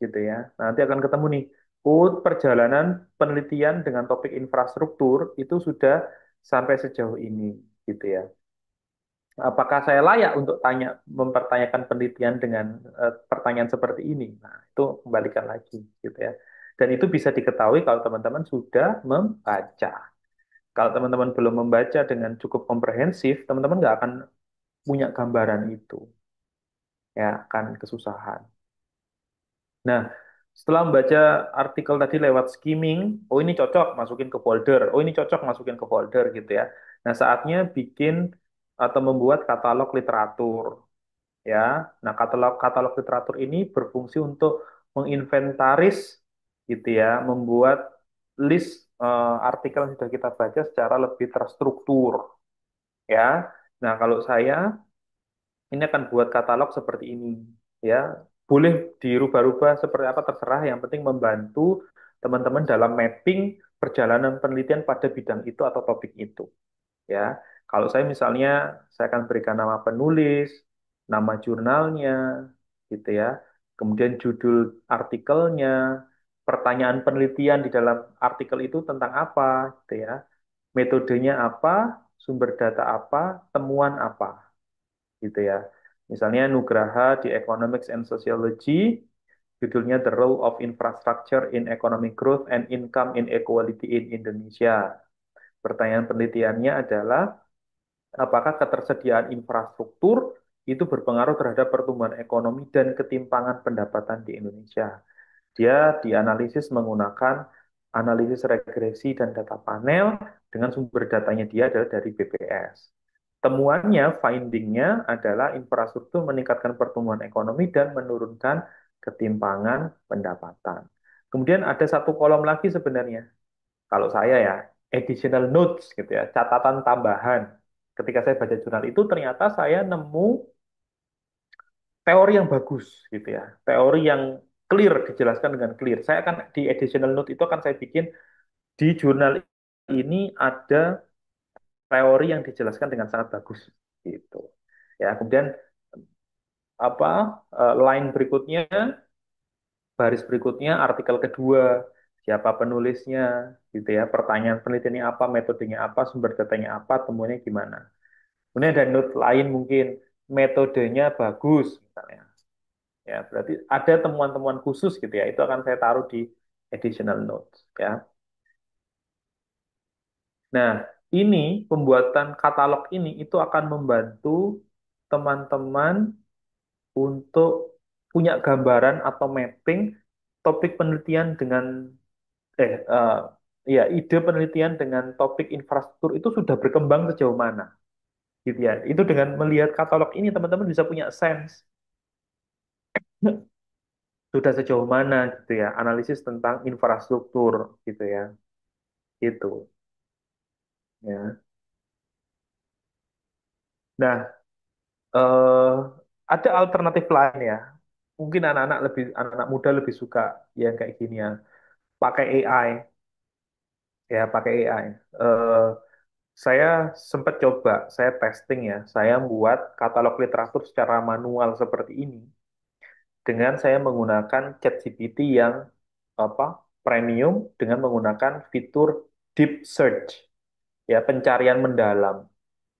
B: gitu ya. Nanti akan ketemu nih, perjalanan penelitian dengan topik infrastruktur itu sudah sampai sejauh ini, gitu ya. Apakah saya layak untuk mempertanyakan penelitian dengan pertanyaan seperti ini? Nah, itu kembalikan lagi, gitu ya. Dan itu bisa diketahui kalau teman-teman sudah membaca. Kalau teman-teman belum membaca dengan cukup komprehensif, teman-teman nggak akan punya gambaran itu, ya, akan kesusahan. Nah, setelah membaca artikel tadi lewat skimming, oh ini cocok masukin ke folder, oh ini cocok masukin ke folder gitu ya. Nah, saatnya bikin atau membuat katalog literatur, ya. Nah, katalog katalog literatur ini berfungsi untuk menginventaris gitu ya, membuat list artikel yang sudah kita baca secara lebih terstruktur, ya. Nah, kalau saya ini akan buat katalog seperti ini, ya. Boleh dirubah-rubah seperti apa terserah, yang penting membantu teman-teman dalam mapping perjalanan penelitian pada bidang itu atau topik itu, ya. Kalau saya misalnya, saya akan berikan nama penulis, nama jurnalnya, gitu ya. Kemudian judul artikelnya, pertanyaan penelitian di dalam artikel itu tentang apa, gitu ya. Metodenya apa, sumber data apa, temuan apa, gitu ya. Misalnya Nugraha di Economics and Sociology, judulnya The Role of Infrastructure in Economic Growth and Income Inequality in Indonesia. Pertanyaan penelitiannya adalah, apakah ketersediaan infrastruktur itu berpengaruh terhadap pertumbuhan ekonomi dan ketimpangan pendapatan di Indonesia? Dia dianalisis menggunakan analisis regresi dan data panel, dengan sumber datanya dia adalah dari BPS. Temuannya, findingnya adalah infrastruktur meningkatkan pertumbuhan ekonomi dan menurunkan ketimpangan pendapatan. Kemudian ada satu kolom lagi sebenarnya, kalau saya ya, additional notes gitu ya, catatan tambahan. Ketika saya baca jurnal itu ternyata saya nemu teori yang bagus gitu ya, teori yang clear, dijelaskan dengan clear. Saya akan di additional note itu akan saya bikin di jurnal ini ada teori yang dijelaskan dengan sangat bagus gitu. Ya, kemudian apa, line berikutnya, baris berikutnya, artikel kedua, siapa penulisnya, gitu ya, pertanyaan penelitiannya apa, metodenya apa, sumber datanya apa, temuannya gimana. Kemudian ada note lain mungkin, metodenya bagus, misalnya. Ya, berarti ada temuan-temuan khusus gitu ya, itu akan saya taruh di additional notes, ya. Nah, ini pembuatan katalog ini itu akan membantu teman-teman untuk punya gambaran atau mapping topik penelitian dengan ya, ide penelitian dengan topik infrastruktur itu sudah berkembang sejauh mana, gitu ya. Itu dengan melihat katalog ini teman-teman bisa punya sense sudah sejauh mana gitu ya analisis tentang infrastruktur, gitu ya. Itu, ya. Nah, eh ada alternatif lain ya. Mungkin anak-anak muda lebih suka yang kayak gini ya. Pakai AI, ya, pakai AI. Eh saya sempat coba, saya testing ya. Saya membuat katalog literatur secara manual seperti ini dengan saya menggunakan ChatGPT yang apa, premium, dengan menggunakan fitur deep search, ya, pencarian mendalam,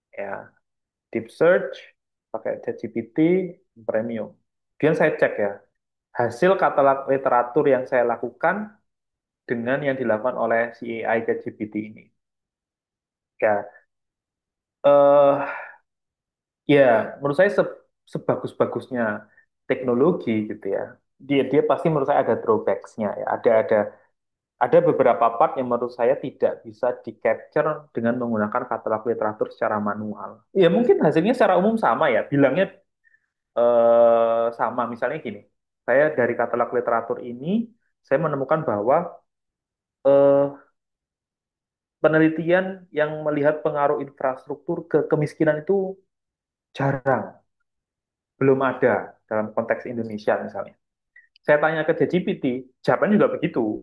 B: ya, deep search pakai ChatGPT premium. Kemudian saya cek ya, hasil katalog literatur yang saya lakukan dengan yang dilakukan oleh si AI ChatGPT ini. Ya, ya, menurut saya sebagus-bagusnya teknologi gitu ya. Dia pasti menurut saya ada drawbacks-nya ya. Ada beberapa part yang menurut saya tidak bisa di-capture dengan menggunakan katalog literatur secara manual. Ya mungkin hasilnya secara umum sama ya, bilangnya sama. Misalnya gini, Saya dari katalog literatur ini, saya menemukan bahwa eh, penelitian yang melihat pengaruh infrastruktur ke kemiskinan itu jarang, belum ada dalam konteks Indonesia misalnya. Saya tanya ke ChatGPT, jawabannya juga begitu.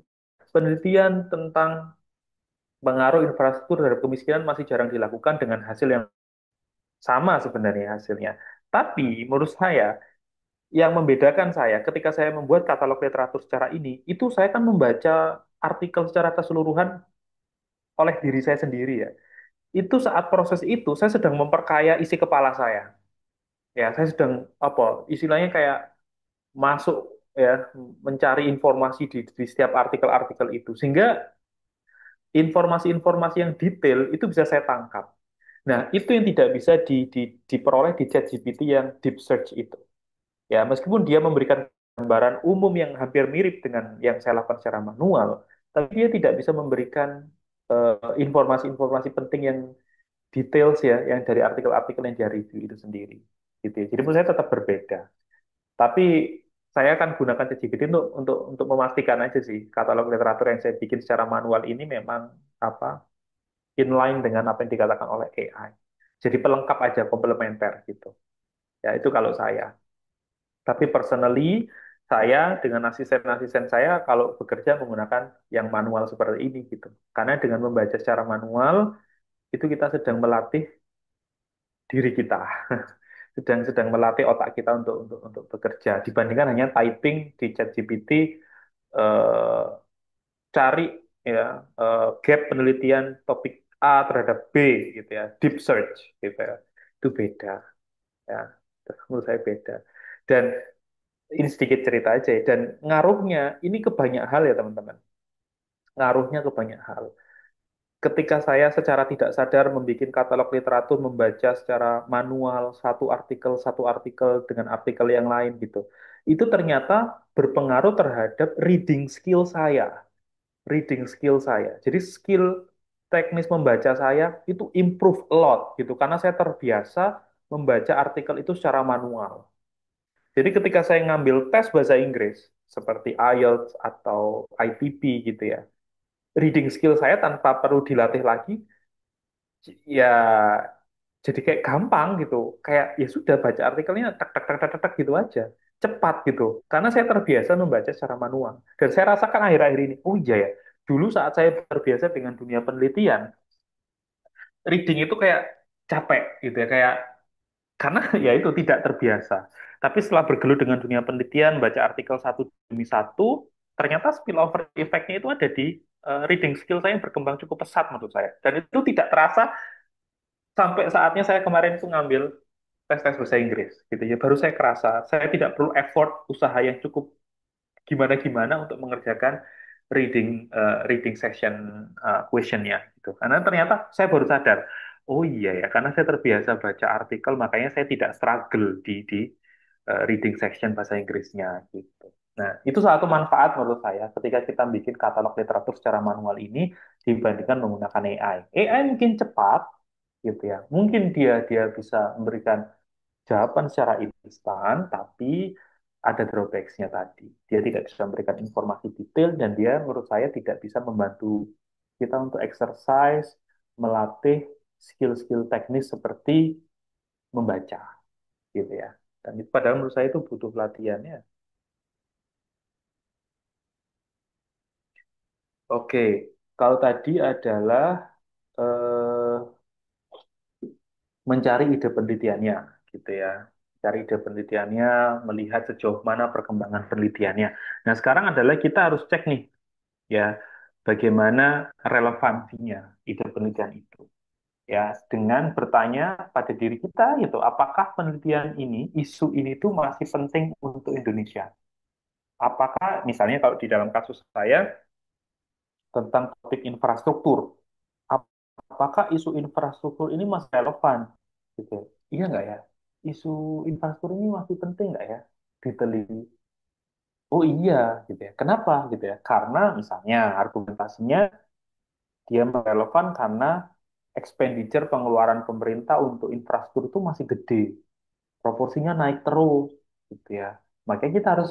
B: Penelitian tentang pengaruh infrastruktur terhadap kemiskinan masih jarang dilakukan dengan hasil yang sama sebenarnya hasilnya. Tapi menurut saya, yang membedakan saya ketika saya membuat katalog literatur secara ini, itu saya kan membaca artikel secara keseluruhan oleh diri saya sendiri ya. Itu saat proses itu saya sedang memperkaya isi kepala saya. Ya, saya sedang apa istilahnya kayak masuk ya mencari informasi di setiap artikel-artikel itu sehingga informasi-informasi yang detail itu bisa saya tangkap. Nah, itu yang tidak bisa diperoleh di ChatGPT yang deep search itu. Ya, meskipun dia memberikan gambaran umum yang hampir mirip dengan yang saya lakukan secara manual, tapi dia tidak bisa memberikan informasi-informasi penting yang details ya, yang dari artikel-artikel yang dia review itu sendiri. Gitu ya. Jadi menurut saya tetap berbeda. Tapi saya akan gunakan ChatGPT untuk memastikan aja sih katalog literatur yang saya bikin secara manual ini memang apa inline dengan apa yang dikatakan oleh AI. Jadi pelengkap aja, komplementer gitu. Ya itu kalau saya. Tapi personally, saya dengan asisten-asisten saya kalau bekerja menggunakan yang manual seperti ini gitu. Karena dengan membaca secara manual, itu kita sedang melatih diri kita. Sedang melatih otak kita untuk bekerja. Dibandingkan hanya typing di ChatGPT, eh, cari ya gap penelitian topik A terhadap B gitu ya, deep search gitu ya. Itu beda ya. Menurut saya beda. Dan ini sedikit cerita aja ya. Dan ngaruhnya ini ke banyak hal ya teman-teman. Ngaruhnya ke banyak hal. Ketika saya secara tidak sadar membuat katalog literatur, membaca secara manual satu artikel dengan artikel yang lain gitu. Itu ternyata berpengaruh terhadap reading skill saya. Reading skill saya. Jadi skill teknis membaca saya itu improve a lot gitu. Karena saya terbiasa membaca artikel itu secara manual. Jadi ketika saya ngambil tes bahasa Inggris, seperti IELTS atau ITP gitu ya, reading skill saya tanpa perlu dilatih lagi, ya jadi kayak gampang gitu. Kayak ya sudah baca artikelnya tak tak tak tak tak tak gitu aja. Cepat gitu. Karena saya terbiasa membaca secara manual. Dan saya rasakan akhir-akhir ini, oh iya ya, dulu saat saya terbiasa dengan dunia penelitian, reading itu kayak capek gitu ya, kayak karena ya itu tidak terbiasa. Tapi setelah bergelut dengan dunia penelitian, baca artikel satu demi satu, ternyata spillover effect-nya itu ada di reading skill saya yang berkembang cukup pesat menurut saya. Dan itu tidak terasa sampai saatnya saya kemarin itu ngambil tes-tes bahasa Inggris gitu ya. Baru saya kerasa saya tidak perlu effort usaha yang cukup gimana-gimana untuk mengerjakan reading section questionnya gitu. Karena ternyata saya baru sadar, oh iya ya, karena saya terbiasa baca artikel, makanya saya tidak struggle di reading section bahasa Inggrisnya gitu. Nah, itu satu manfaat menurut saya ketika kita bikin katalog literatur secara manual ini dibandingkan menggunakan AI. AI mungkin cepat gitu ya. Mungkin dia dia bisa memberikan jawaban secara instan, tapi ada drawbacks-nya tadi. Dia tidak bisa memberikan informasi detail dan dia menurut saya tidak bisa membantu kita untuk exercise, melatih skill-skill teknis seperti membaca, gitu ya. Dan itu padahal menurut saya itu butuh latihannya. Oke, kalau tadi adalah eh, mencari ide penelitiannya, gitu ya. Cari ide penelitiannya, melihat sejauh mana perkembangan penelitiannya. Nah, sekarang adalah kita harus cek nih, ya, bagaimana relevansinya ide penelitian itu. Ya, dengan bertanya pada diri kita, itu apakah penelitian ini, isu ini tuh masih penting untuk Indonesia? Apakah, misalnya kalau di dalam kasus saya, tentang topik infrastruktur, apakah isu infrastruktur ini masih relevan gitu? Iya nggak ya, isu infrastruktur ini masih penting nggak ya diteliti? Oh iya gitu ya, kenapa gitu ya, karena misalnya argumentasinya dia relevan karena expenditure pengeluaran pemerintah untuk infrastruktur itu masih gede, proporsinya naik terus gitu ya, makanya kita harus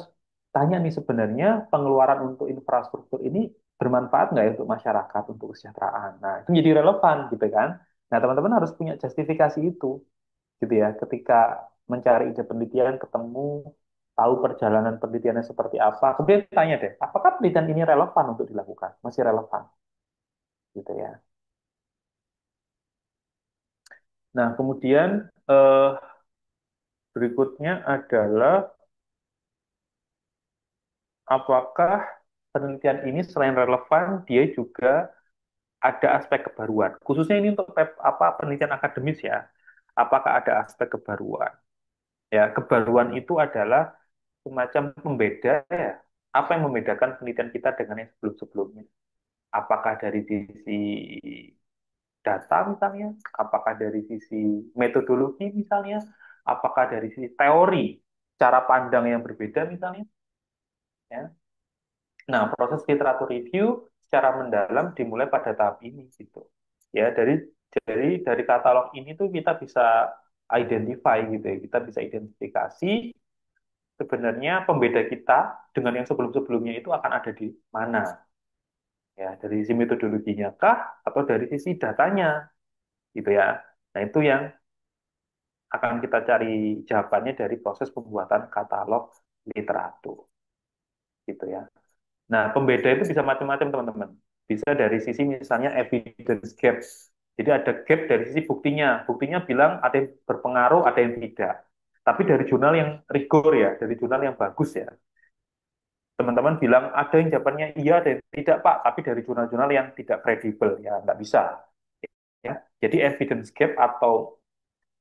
B: tanya nih sebenarnya pengeluaran untuk infrastruktur ini bermanfaat nggak ya untuk masyarakat, untuk kesejahteraan. Nah, itu jadi relevan gitu kan. Nah, teman-teman harus punya justifikasi itu gitu ya. Ketika mencari ide penelitian, ketemu, tahu perjalanan penelitiannya seperti apa, kemudian tanya deh, apakah penelitian ini relevan untuk dilakukan? Masih relevan gitu ya. Nah, kemudian berikutnya adalah apakah penelitian ini selain relevan, dia juga ada aspek kebaruan. Khususnya ini untuk penelitian akademis ya. Apakah ada aspek kebaruan? Ya, kebaruan itu adalah semacam pembeda ya. Apa yang membedakan penelitian kita dengan yang sebelum-sebelumnya? Apakah dari sisi data misalnya? Apakah dari sisi metodologi misalnya? Apakah dari sisi teori, cara pandang yang berbeda misalnya? Ya. Nah, proses literatur review secara mendalam dimulai pada tahap ini gitu. Ya, dari katalog ini tuh kita bisa identify gitu ya. Kita bisa identifikasi sebenarnya pembeda kita dengan yang sebelum-sebelumnya itu akan ada di mana. Ya, dari sisi metodologinya kah atau dari sisi datanya gitu ya. Nah, itu yang akan kita cari jawabannya dari proses pembuatan katalog literatur gitu ya. Nah, pembeda itu bisa macam-macam, teman-teman. Bisa dari sisi misalnya evidence gap. Jadi ada gap dari sisi buktinya. Buktinya bilang ada yang berpengaruh, ada yang tidak. Tapi dari jurnal yang rigor ya, dari jurnal yang bagus ya. Teman-teman bilang ada yang jawabannya iya, ada yang tidak, Pak. Tapi dari jurnal-jurnal yang tidak kredibel, ya nggak bisa. Ya. Jadi evidence gap atau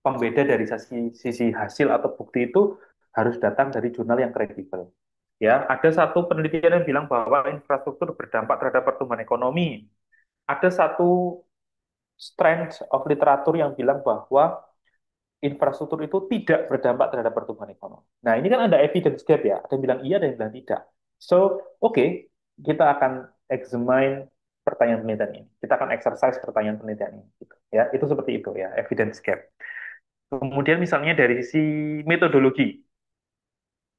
B: pembeda dari sisi hasil atau bukti itu harus datang dari jurnal yang kredibel. Ya, ada satu penelitian yang bilang bahwa infrastruktur berdampak terhadap pertumbuhan ekonomi. Ada satu strand of literatur yang bilang bahwa infrastruktur itu tidak berdampak terhadap pertumbuhan ekonomi. Nah, ini kan ada evidence gap ya. Ada yang bilang iya, ada yang bilang tidak. So, kita akan examine pertanyaan penelitian ini. Kita akan exercise pertanyaan penelitian ini. Gitu. Ya, itu seperti itu ya, evidence gap. Kemudian misalnya dari sisi metodologi,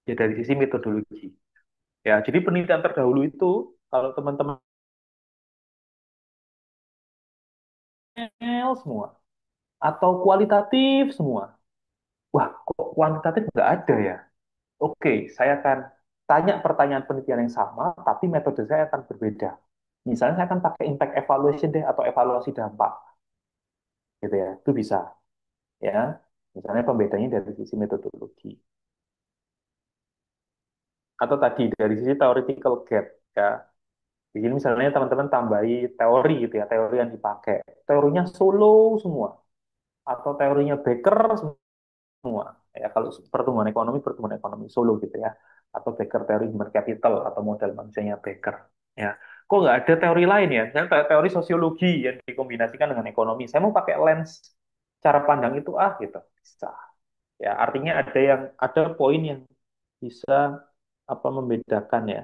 B: ya dari sisi metodologi. Ya, jadi penelitian terdahulu itu kalau teman-teman semua atau kualitatif semua. Wah, kok kuantitatif nggak ada ya? Oke, saya akan tanya pertanyaan penelitian yang sama, tapi metode saya akan berbeda. Misalnya saya akan pakai impact evaluation deh atau evaluasi dampak, gitu ya. Itu bisa, ya. Misalnya pembedanya dari sisi metodologi. Atau tadi dari sisi theoretical gap, ya. Di sini misalnya teman-teman tambahi teori gitu ya, teori yang dipakai. Teorinya solo semua, atau teorinya Becker semua. Ya, kalau pertumbuhan ekonomi solo gitu ya. Atau Becker teori human capital atau model manusianya Becker. Ya, kok nggak ada teori lain ya? Misalnya teori sosiologi yang dikombinasikan dengan ekonomi. Saya mau pakai lens cara pandang itu gitu. Bisa. Ya, artinya ada poin yang bisa membedakan ya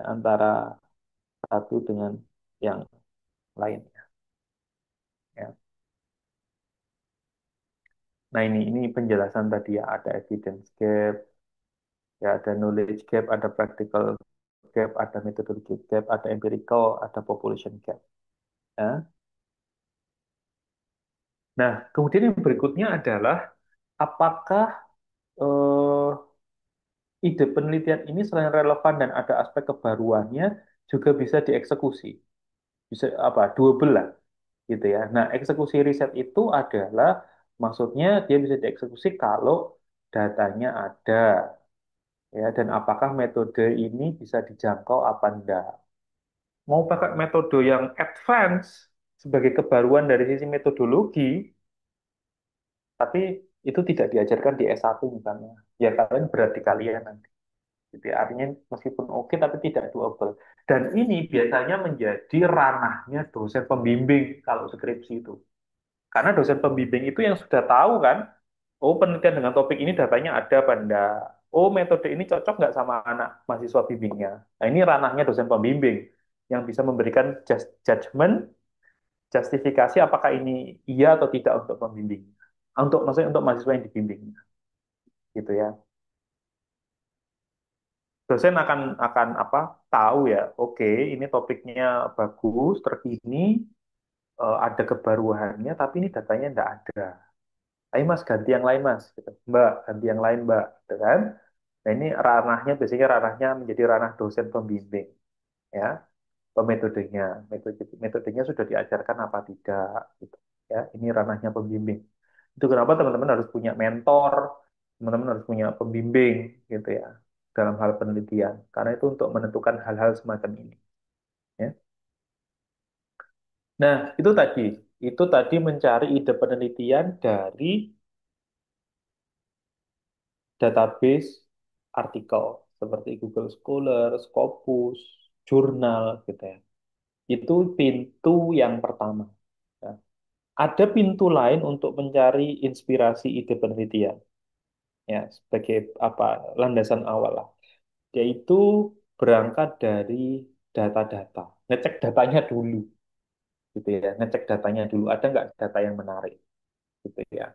B: antara satu dengan yang lain. Ya. Nah, ini penjelasan tadi ya, ada evidence gap, ya ada knowledge gap, ada practical gap, ada methodology gap, ada empirical, ada population gap. Ya. Nah, kemudian yang berikutnya adalah apakah eh, ide penelitian ini selain relevan dan ada aspek kebaruannya juga bisa dieksekusi, bisa doable lah, gitu ya. Nah, eksekusi riset itu adalah maksudnya dia bisa dieksekusi kalau datanya ada, ya, dan apakah metode ini bisa dijangkau apa enggak. Mau pakai metode yang advance sebagai kebaruan dari sisi metodologi, tapi itu tidak diajarkan di S1 misalnya. Ya kalian berat di kalian nanti. Gitu ya. Artinya meskipun oke tapi tidak doable. Dan ini biasanya menjadi ranahnya dosen pembimbing kalau skripsi itu. Karena dosen pembimbing itu yang sudah tahu kan, oh penelitian dengan topik ini datanya ada apa enggak. Oh metode ini cocok nggak sama anak mahasiswa bimbingnya. Nah ini ranahnya dosen pembimbing yang bisa memberikan judgement, justifikasi apakah ini iya atau tidak untuk pembimbing. Maksudnya untuk mahasiswa yang dibimbing gitu ya. Dosen akan apa? Tahu ya. Oke, ini topiknya bagus, terkini, ada kebaruannya, tapi ini datanya enggak ada. Ayo Mas, ganti yang lain Mas. Gitu. Mbak, ganti yang lain Mbak. Gitu kan? Nah ini ranahnya biasanya ranahnya menjadi ranah dosen pembimbing, ya. Metodenya, metodenya sudah diajarkan apa tidak, gitu. Ya, ini ranahnya pembimbing. Itu kenapa teman-teman harus punya mentor, teman-teman harus punya pembimbing, gitu ya, dalam hal penelitian. Karena itu untuk menentukan hal-hal semacam ini. Ya. Nah, itu tadi mencari ide penelitian dari database artikel seperti Google Scholar, Scopus, jurnal, gitu ya. Itu pintu yang pertama. Ya. Ada pintu lain untuk mencari inspirasi ide penelitian, ya, sebagai apa landasan awal lah, yaitu berangkat dari data-data, ngecek datanya dulu, gitu ya, ngecek datanya dulu, ada nggak data yang menarik, gitu ya.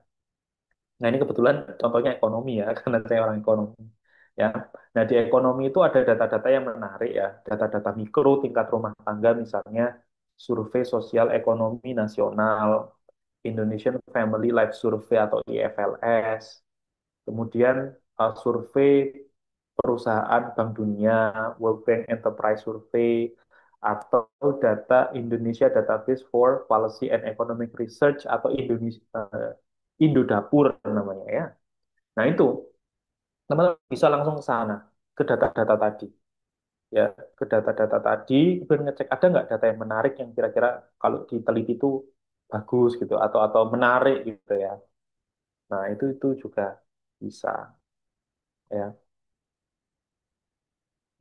B: Nah, ini kebetulan contohnya ekonomi ya, karena saya orang ekonomi. Ya. Nah, di ekonomi itu ada data-data yang menarik ya, data-data mikro tingkat rumah tangga misalnya survei sosial ekonomi nasional, Indonesian Family Life Survey atau IFLS, kemudian survei perusahaan Bank Dunia, World Bank Enterprise Survey, atau data Indonesia Database for Policy and Economic Research atau Indonesia Indodapur namanya ya. Nah itu teman-teman bisa langsung ke sana, ke data-data tadi, ya, ke data-data tadi, kemudian ngecek ada nggak data yang menarik yang kira-kira kalau diteliti itu bagus gitu, atau menarik gitu ya. Nah itu juga bisa, ya.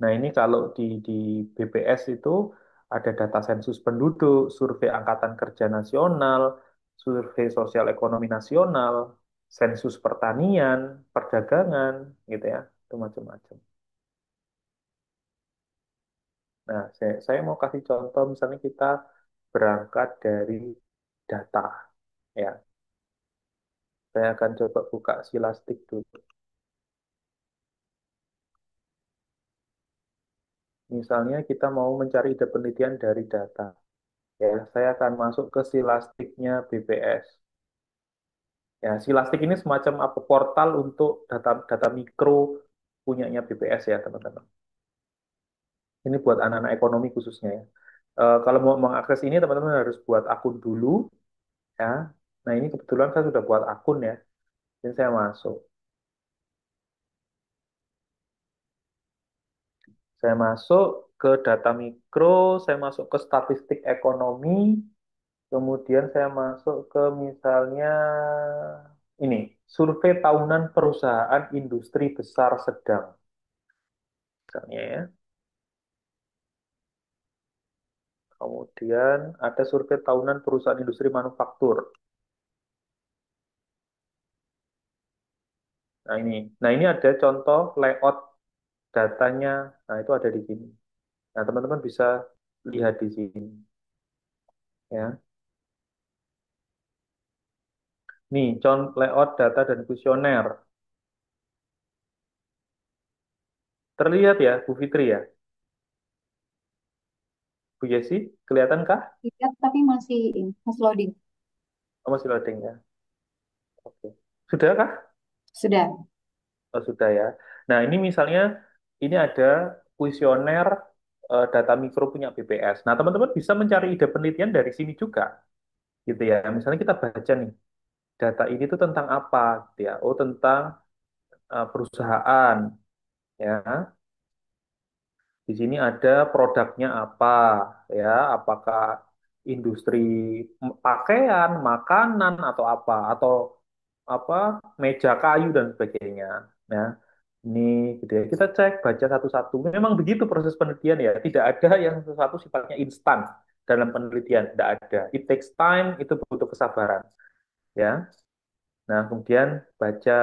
B: Nah ini kalau di BPS itu ada data sensus penduduk, survei angkatan kerja nasional, survei sosial ekonomi nasional, sensus pertanian, perdagangan, gitu ya, itu macam-macam. Nah, saya mau kasih contoh, misalnya kita berangkat dari data, ya. Saya akan coba buka Silastik dulu. Misalnya kita mau mencari ide penelitian dari data, ya. Saya akan masuk ke Silastiknya BPS. Ya, Silastik ini semacam apa portal untuk data data mikro punyanya BPS ya, teman-teman. Ini buat anak-anak ekonomi khususnya ya. Kalau mau mengakses ini, teman-teman harus buat akun dulu, ya. Nah, ini kebetulan saya sudah buat akun ya. Jadi saya masuk. Saya masuk ke data mikro, saya masuk ke statistik ekonomi, kemudian saya masuk ke misalnya ini, survei tahunan perusahaan industri besar sedang, misalnya ya. Kemudian ada survei tahunan perusahaan industri manufaktur. Nah ini ada contoh layout datanya. Nah itu ada di sini. Nah teman-teman bisa lihat di sini, ya. Nih contoh layout data dan kuesioner. Terlihat ya, Bu Fitri ya, Bu Yesi, kelihatankah?
A: Lihat tapi masih ini, masih loading.
B: Oh, masih loading ya. Oke. Sudahkah?
A: Sudah.
B: Oh, sudah ya. Nah, ini misalnya ini ada kuesioner data mikro punya BPS. Nah, teman-teman bisa mencari ide penelitian dari sini juga, gitu ya. Misalnya kita baca nih, data ini tuh tentang apa, gitu ya. Oh, tentang perusahaan, ya. Di sini ada produknya apa, ya. Apakah industri pakaian, makanan, atau apa, atau apa meja kayu dan sebagainya. Ya, ini gitu ya. Kita cek, baca satu-satu. Memang begitu proses penelitian ya. Tidak ada yang sesuatu sifatnya instan dalam penelitian. Tidak ada. It takes time. Itu butuh kesabaran. Ya. Nah, kemudian baca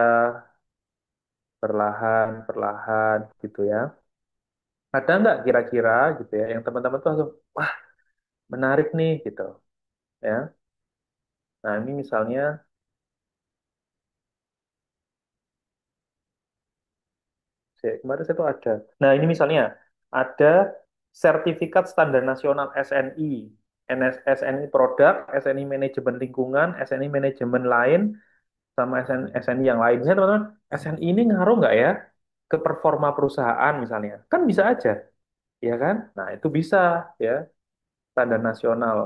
B: perlahan-perlahan gitu ya. Ada nggak kira-kira gitu ya yang teman-teman tuh langsung wah menarik nih gitu ya. Nah, ini misalnya, Kemarin saya tuh ada. Nah, ini misalnya ada sertifikat standar nasional SNI, SNI produk, SNI manajemen lingkungan, SNI manajemen lain, sama SNI yang lain. Misalnya teman-teman, SNI ini ngaruh nggak ya ke performa perusahaan misalnya? Kan bisa aja, ya kan? Nah, itu bisa ya, standar nasional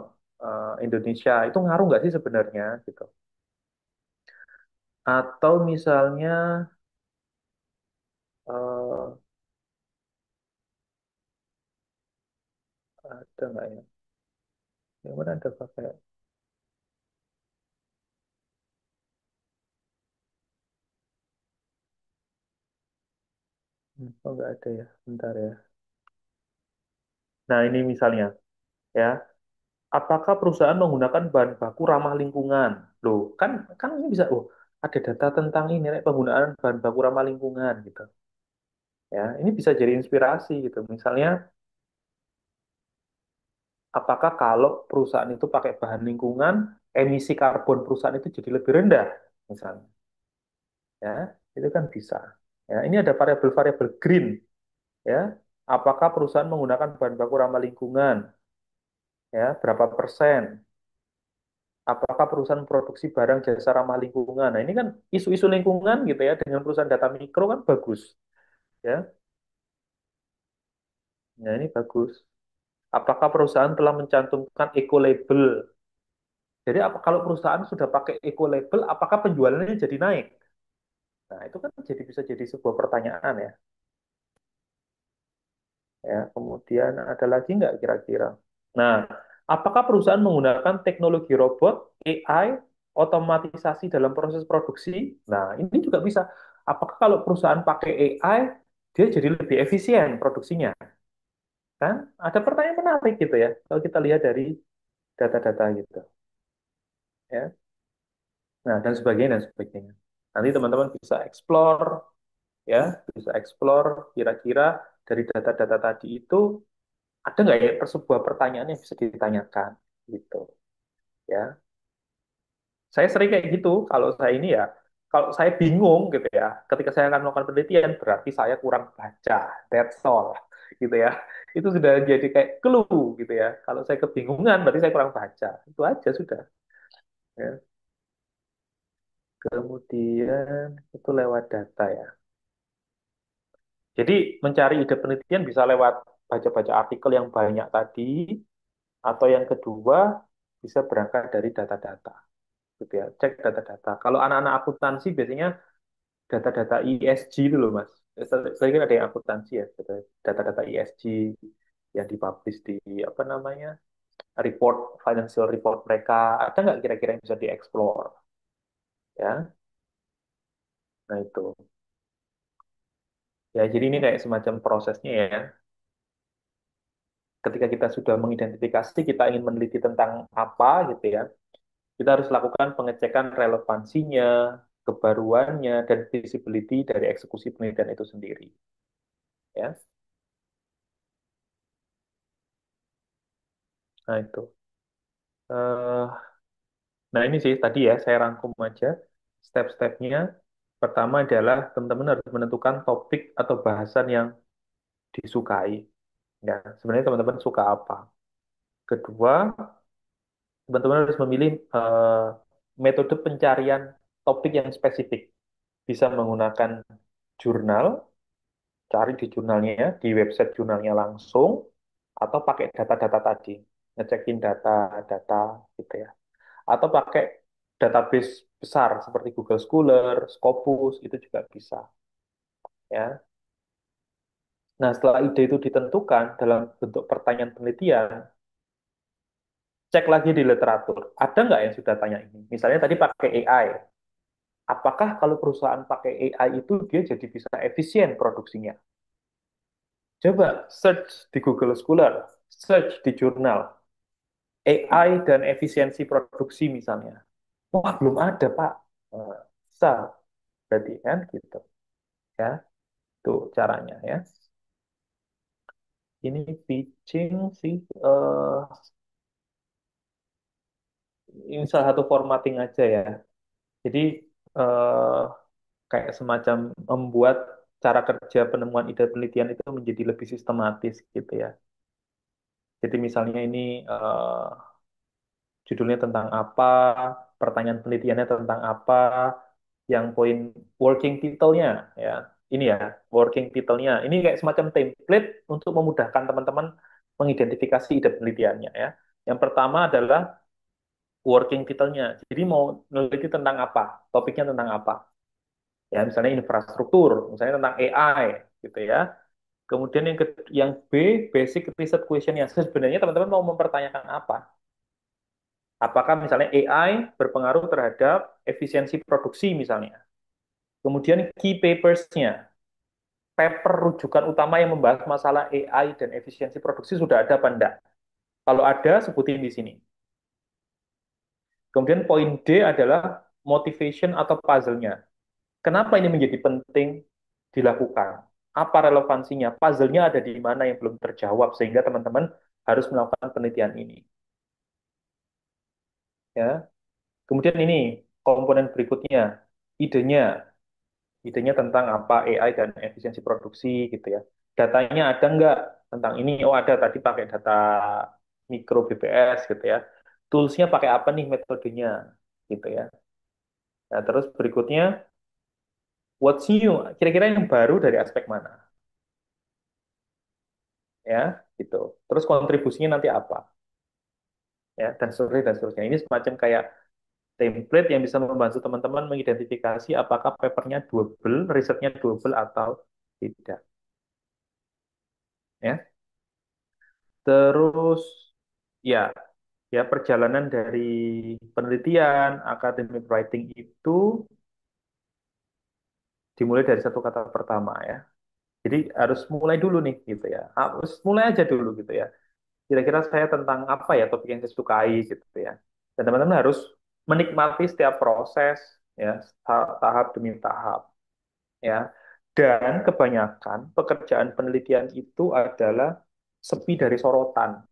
B: Indonesia itu ngaruh nggak sih sebenarnya gitu? Atau misalnya eh, ada nggak ya? Yang mana ada pakai? Oh nggak ada ya, bentar ya. Nah ini misalnya ya, apakah perusahaan menggunakan bahan baku ramah lingkungan? Loh, kan ini bisa, oh ada data tentang ini, penggunaan bahan baku ramah lingkungan gitu. Ya, ini bisa jadi inspirasi gitu. Misalnya, apakah kalau perusahaan itu pakai bahan lingkungan, emisi karbon perusahaan itu jadi lebih rendah, misalnya. Ya, itu kan bisa. Ya, ini ada variabel-variabel green. Ya, apakah perusahaan menggunakan bahan baku ramah lingkungan? Ya, berapa persen? Apakah perusahaan produksi barang jasa ramah lingkungan? Nah, ini kan isu-isu lingkungan gitu ya, dengan perusahaan data mikro kan bagus. Ya, nah ini bagus. Apakah perusahaan telah mencantumkan eco label? Jadi apa kalau perusahaan sudah pakai eco label, apakah penjualannya jadi naik? Nah, itu kan bisa jadi sebuah pertanyaan ya. Ya, kemudian ada lagi nggak kira-kira? Nah, apakah perusahaan menggunakan teknologi robot, AI, otomatisasi dalam proses produksi? Nah, ini juga bisa. Apakah kalau perusahaan pakai AI, dia jadi lebih efisien produksinya? Kan? Ada pertanyaan menarik gitu ya, kalau kita lihat dari data-data gitu. Ya. Nah, dan sebagainya, dan sebagainya. Nanti teman-teman bisa explore, ya, bisa explore kira-kira dari data-data tadi itu ada nggak ya sebuah pertanyaan yang bisa ditanyakan gitu ya. Saya sering kayak gitu kalau saya ini ya, kalau saya bingung gitu ya, ketika saya akan melakukan penelitian berarti saya kurang baca, that's all gitu ya. Itu sudah jadi kayak clue gitu ya. Kalau saya kebingungan berarti saya kurang baca, itu aja sudah ya. Kemudian itu lewat data ya. Jadi mencari ide penelitian bisa lewat baca-baca artikel yang banyak tadi, atau yang kedua bisa berangkat dari data-data gitu ya, cek data-data. Kalau anak-anak akuntansi biasanya data-data ESG itu loh Mas. Saya kira ada yang akuntansi ya, data-data ESG yang dipublish di apa namanya, report, financial report mereka. Ada nggak kira-kira yang bisa dieksplor ya? Nah itu ya, jadi ini kayak semacam prosesnya ya. Ketika kita sudah mengidentifikasi kita ingin meneliti tentang apa gitu ya, kita harus lakukan pengecekan relevansinya, kebaruannya, dan visibility dari eksekusi penelitian itu sendiri. Ya, nah itu. Eh, nah ini sih tadi ya saya rangkum aja step-stepnya. Pertama adalah teman-teman harus menentukan topik atau bahasan yang disukai. Ya, sebenarnya teman-teman suka apa? Kedua, teman-teman harus memilih metode pencarian topik yang spesifik. Bisa menggunakan jurnal, cari di jurnalnya, ya, di website jurnalnya langsung, atau pakai data-data tadi, ngecekin data-data gitu ya. Atau pakai database besar seperti Google Scholar, Scopus, itu juga bisa. Ya. Nah, setelah ide itu ditentukan dalam bentuk pertanyaan penelitian, cek lagi di literatur. Ada nggak yang sudah tanya ini? Misalnya tadi pakai AI. Apakah kalau perusahaan pakai AI itu dia jadi bisa efisien produksinya? Coba search di Google Scholar, search di jurnal, AI dan efisiensi produksi misalnya. Wah, belum ada, Pak. Eh, Bisa, berarti kan gitu. Ya, itu caranya ya. Ini pitching sih, ini salah satu formatting aja ya. Jadi, eh, kayak semacam membuat cara kerja penemuan ide penelitian itu menjadi lebih sistematis gitu ya. Jadi misalnya ini judulnya tentang apa, pertanyaan penelitiannya tentang apa, yang poin working title-nya ya. Ini ya, working title-nya. Ini kayak semacam template untuk memudahkan teman-teman mengidentifikasi ide penelitiannya ya. Yang pertama adalah working title-nya. Jadi mau neliti tentang apa, topiknya tentang apa. Ya, misalnya infrastruktur, misalnya tentang AI gitu ya. Kemudian yang B, basic research question-nya. Sebenarnya teman-teman mau mempertanyakan apa? Apakah misalnya AI berpengaruh terhadap efisiensi produksi misalnya? Kemudian key papers-nya, paper rujukan utama yang membahas masalah AI dan efisiensi produksi sudah ada apa enggak? Kalau ada, sebutin di sini. Kemudian poin D adalah motivation atau puzzle-nya. Kenapa ini menjadi penting dilakukan? Apa relevansinya? Puzzle-nya ada di mana yang belum terjawab sehingga teman-teman harus melakukan penelitian ini. Ya. Kemudian ini komponen berikutnya, idenya. Idenya tentang apa AI dan efisiensi produksi gitu ya. Datanya ada nggak tentang ini? Oh ada, tadi pakai data mikro BPS gitu ya. Toolsnya pakai apa nih metodenya gitu ya. Nah terus berikutnya, what's new? Kira-kira yang baru dari aspek mana? Ya gitu. Terus kontribusinya nanti apa? Ya dan seterusnya. Ini semacam kayak template yang bisa membantu teman-teman mengidentifikasi apakah papernya doable, risetnya doable atau tidak. Ya. Terus ya, ya perjalanan dari penelitian academic writing itu dimulai dari satu kata pertama ya. Jadi harus mulai dulu nih gitu ya. Harus mulai aja dulu gitu ya. Kira-kira saya tentang apa ya topik yang saya sukai gitu ya. Dan teman-teman harus menikmati setiap proses ya, tahap demi tahap ya. Dan kebanyakan pekerjaan penelitian itu adalah sepi dari sorotan.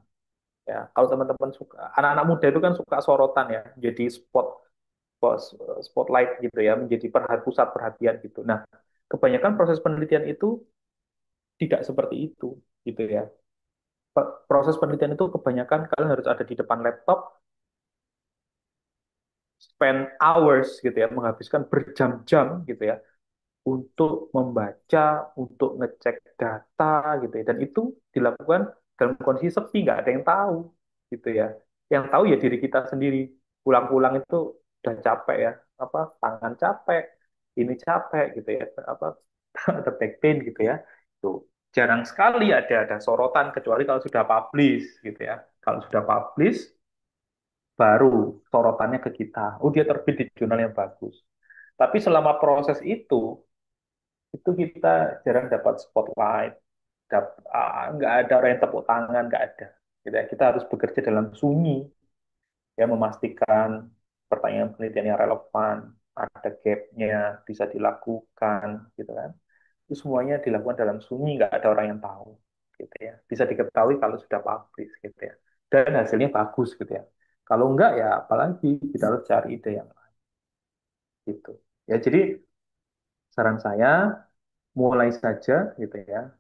B: Ya, kalau teman-teman suka, anak-anak muda itu kan suka sorotan ya, jadi spotlight gitu ya, menjadi pusat perhatian gitu. Nah, kebanyakan proses penelitian itu tidak seperti itu gitu ya. Proses penelitian itu kebanyakan kalian harus ada di depan laptop, spend hours gitu ya, menghabiskan berjam-jam gitu ya, untuk membaca, untuk ngecek data gitu ya. Dan itu dilakukan dalam kondisi sepi, nggak ada yang tahu gitu ya. Yang tahu ya diri kita sendiri. Pulang-pulang itu udah capek ya, apa tangan capek, ini capek gitu ya, apa ada back pain gitu ya. Itu jarang sekali ada sorotan kecuali kalau sudah publish gitu ya. Kalau sudah publish baru sorotannya ke kita. Oh dia terbit di jurnal yang bagus. Tapi selama proses itu kita jarang dapat spotlight, nggak ada orang yang tepuk tangan, nggak ada. Gitu ya. Kita harus bekerja dalam sunyi, ya memastikan pertanyaan penelitian yang relevan, ada gap-nya, bisa dilakukan, gitu kan. Itu semuanya dilakukan dalam sunyi, nggak ada orang yang tahu, gitu ya. Bisa diketahui kalau sudah publish, gitu ya. Dan hasilnya bagus, gitu ya. Kalau enggak, ya apalagi kita harus cari ide yang lain, gitu. Ya, jadi saran saya mulai saja, gitu ya,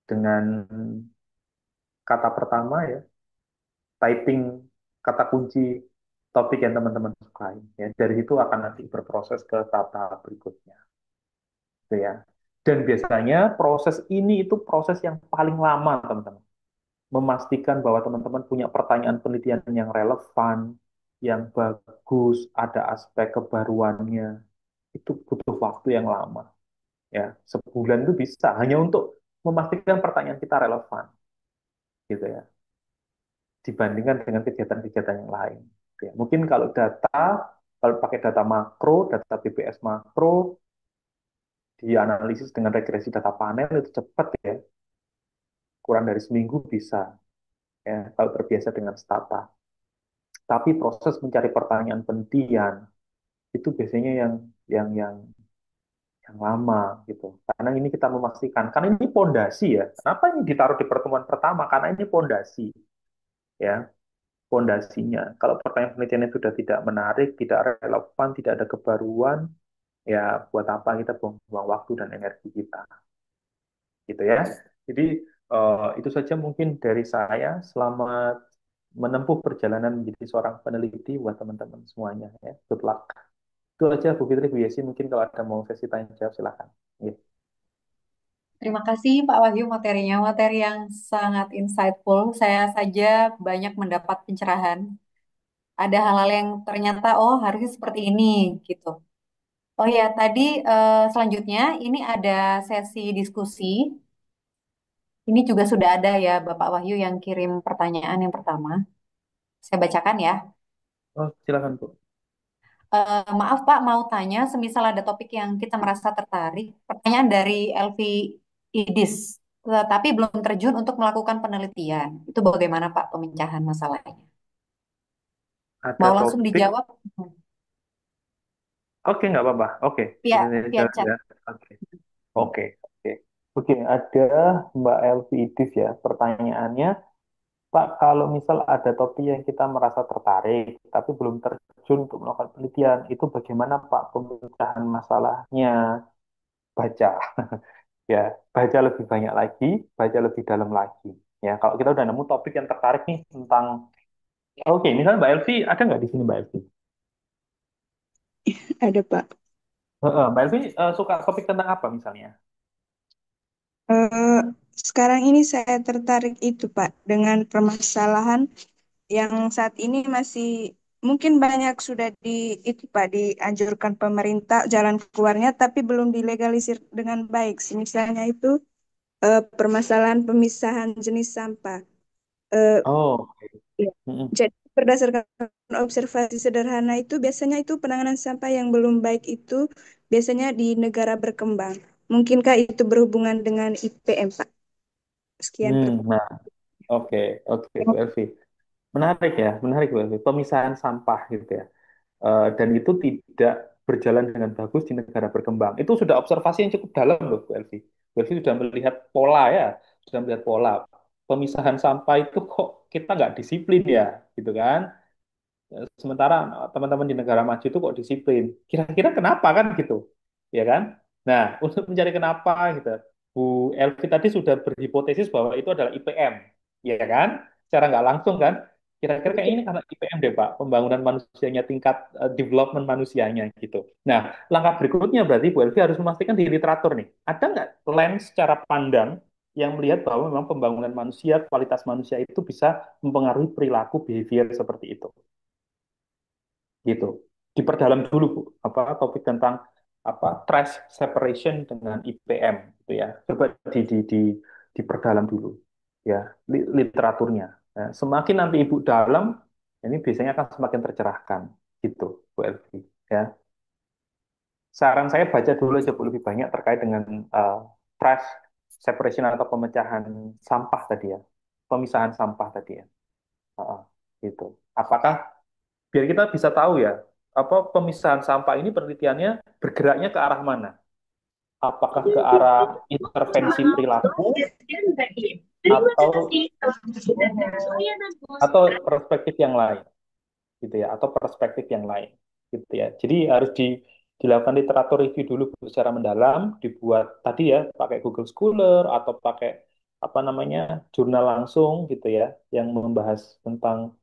B: dengan kata pertama ya, typing kata kunci topik yang teman-teman sukai. Ya, dari situ akan nanti berproses ke tahap-tahap berikutnya. Gitu ya. Dan biasanya proses ini itu proses yang paling lama, teman-teman. Memastikan bahwa teman-teman punya pertanyaan penelitian yang relevan, yang bagus, ada aspek kebaruannya. Itu butuh waktu yang lama. Ya, sebulan itu bisa hanya untuk memastikan pertanyaan kita relevan, gitu ya. Dibandingkan dengan kegiatan-kegiatan yang lain. Ya, mungkin kalau pakai data makro, data BPS makro, dianalisis dengan regresi data panel itu cepat ya, kurang dari seminggu bisa ya kalau terbiasa dengan stata. Tapi proses mencari pertanyaan penelitian itu biasanya yang yang yang lama gitu. Karena ini kita memastikan, karena ini pondasi ya. Kenapa ini ditaruh di pertemuan pertama? Karena ini pondasi ya. Pondasinya. Kalau pertanyaan penelitiannya sudah tidak menarik, tidak relevan, tidak ada kebaruan, ya buat apa kita buang-buang waktu dan energi kita. gitu ya. Jadi itu saja mungkin dari saya. Selamat menempuh perjalanan menjadi seorang peneliti buat teman-teman semuanya ya. Good luck. Itu aja Bu Fitri, Bu Yesi, mungkin kalau ada mau sesi tanya jawab silakan. Ya.
A: Terima kasih Pak Wahyu materinya, materi yang sangat insightful. Saya saja banyak mendapat pencerahan. Ada hal-hal yang ternyata oh harusnya seperti ini gitu. Oh ya, tadi selanjutnya ini ada sesi diskusi. Ini juga sudah ada ya Bapak Wahyu yang kirim pertanyaan yang pertama. Saya bacakan ya.
B: Oh, silakan Bu.
A: Maaf Pak, mau tanya, semisal ada topik yang kita merasa tertarik, pertanyaan dari Elvi Idis, tetapi belum terjun untuk melakukan penelitian. Itu bagaimana Pak pemecahan masalahnya?
B: Ada
A: Mau langsung
B: topik.
A: dijawab?
B: Oke, nggak apa-apa. Oke,
A: Via,
B: ini
A: via
B: jalan
A: chat.
B: ya. Oke, oke, oke. Oke, ada Mbak Elvi Idis ya. Pertanyaannya, Pak, kalau misal ada topik yang kita merasa tertarik, tapi belum terjun untuk melakukan penelitian, itu bagaimana Pak pemecahan masalahnya? Baca, ya, baca lebih banyak lagi, baca lebih dalam lagi. Ya, kalau kita udah nemu topik yang tertarik nih tentang, oke, misalnya Mbak Elvi, ada nggak di sini Mbak Elvi?
G: Ada, Pak.
B: Mbak Elvi suka topik tentang apa misalnya?
G: Eh, Sekarang ini saya tertarik itu, Pak, dengan permasalahan yang saat ini masih mungkin banyak sudah itu, Pak, dianjurkan pemerintah jalan keluarnya, tapi belum dilegalisir dengan baik. Misalnya itu permasalahan pemisahan jenis sampah. Eh,
B: Oh,
G: ya.
B: mm-mm.
G: Jadi berdasarkan observasi sederhana itu biasanya itu penanganan sampah yang belum baik itu biasanya di negara berkembang. Mungkinkah itu berhubungan dengan IPM, Pak? Sekian
B: Nah, oke, oke, Bu Elvi. Menarik Bu Elvi. Pemisahan sampah gitu ya. Dan itu tidak berjalan dengan bagus di negara berkembang. Itu sudah observasi yang cukup dalam loh, Bu Elvi. Bu Elvi sudah melihat pola ya, sudah melihat pola. Pemisahan sampah itu kok kita nggak disiplin ya, gitu kan? Sementara teman-teman di negara maju itu kok disiplin. Kira-kira kenapa kan gitu, ya kan? Nah, untuk mencari kenapa gitu, Bu Elvi tadi sudah berhipotesis bahwa itu adalah IPM, ya kan? Secara nggak langsung kan? Kira-kira kayak ini karena IPM deh Pak, pembangunan manusianya, tingkat development manusianya gitu. Nah, langkah berikutnya berarti Bu Elvi harus memastikan di literatur nih, ada nggak lens secara pandang yang melihat bahwa memang pembangunan manusia, kualitas manusia itu bisa mempengaruhi perilaku behavior seperti itu gitu. Diperdalam dulu Bu, apa topik tentang apa trash separation dengan IPM gitu ya. Coba diperdalam dulu ya literaturnya. Ya, semakin nanti Ibu dalam, ini biasanya akan semakin tercerahkan gitu Bu Elvi ya. Saran saya baca dulu aja Bu lebih banyak terkait dengan uh, trash separation atau pemecahan sampah tadi ya. Pemisahan sampah tadi ya. Uh, gitu. Apakah biar kita bisa tahu ya apa pemisahan sampah ini penelitiannya bergeraknya ke arah mana? Apakah ke arah intervensi perilaku atau perspektif yang lain gitu ya atau perspektif yang lain gitu ya. Jadi harus dilakukan literatur review dulu secara mendalam, dibuat tadi ya pakai Google Scholar atau pakai apa namanya jurnal langsung gitu ya yang membahas tentang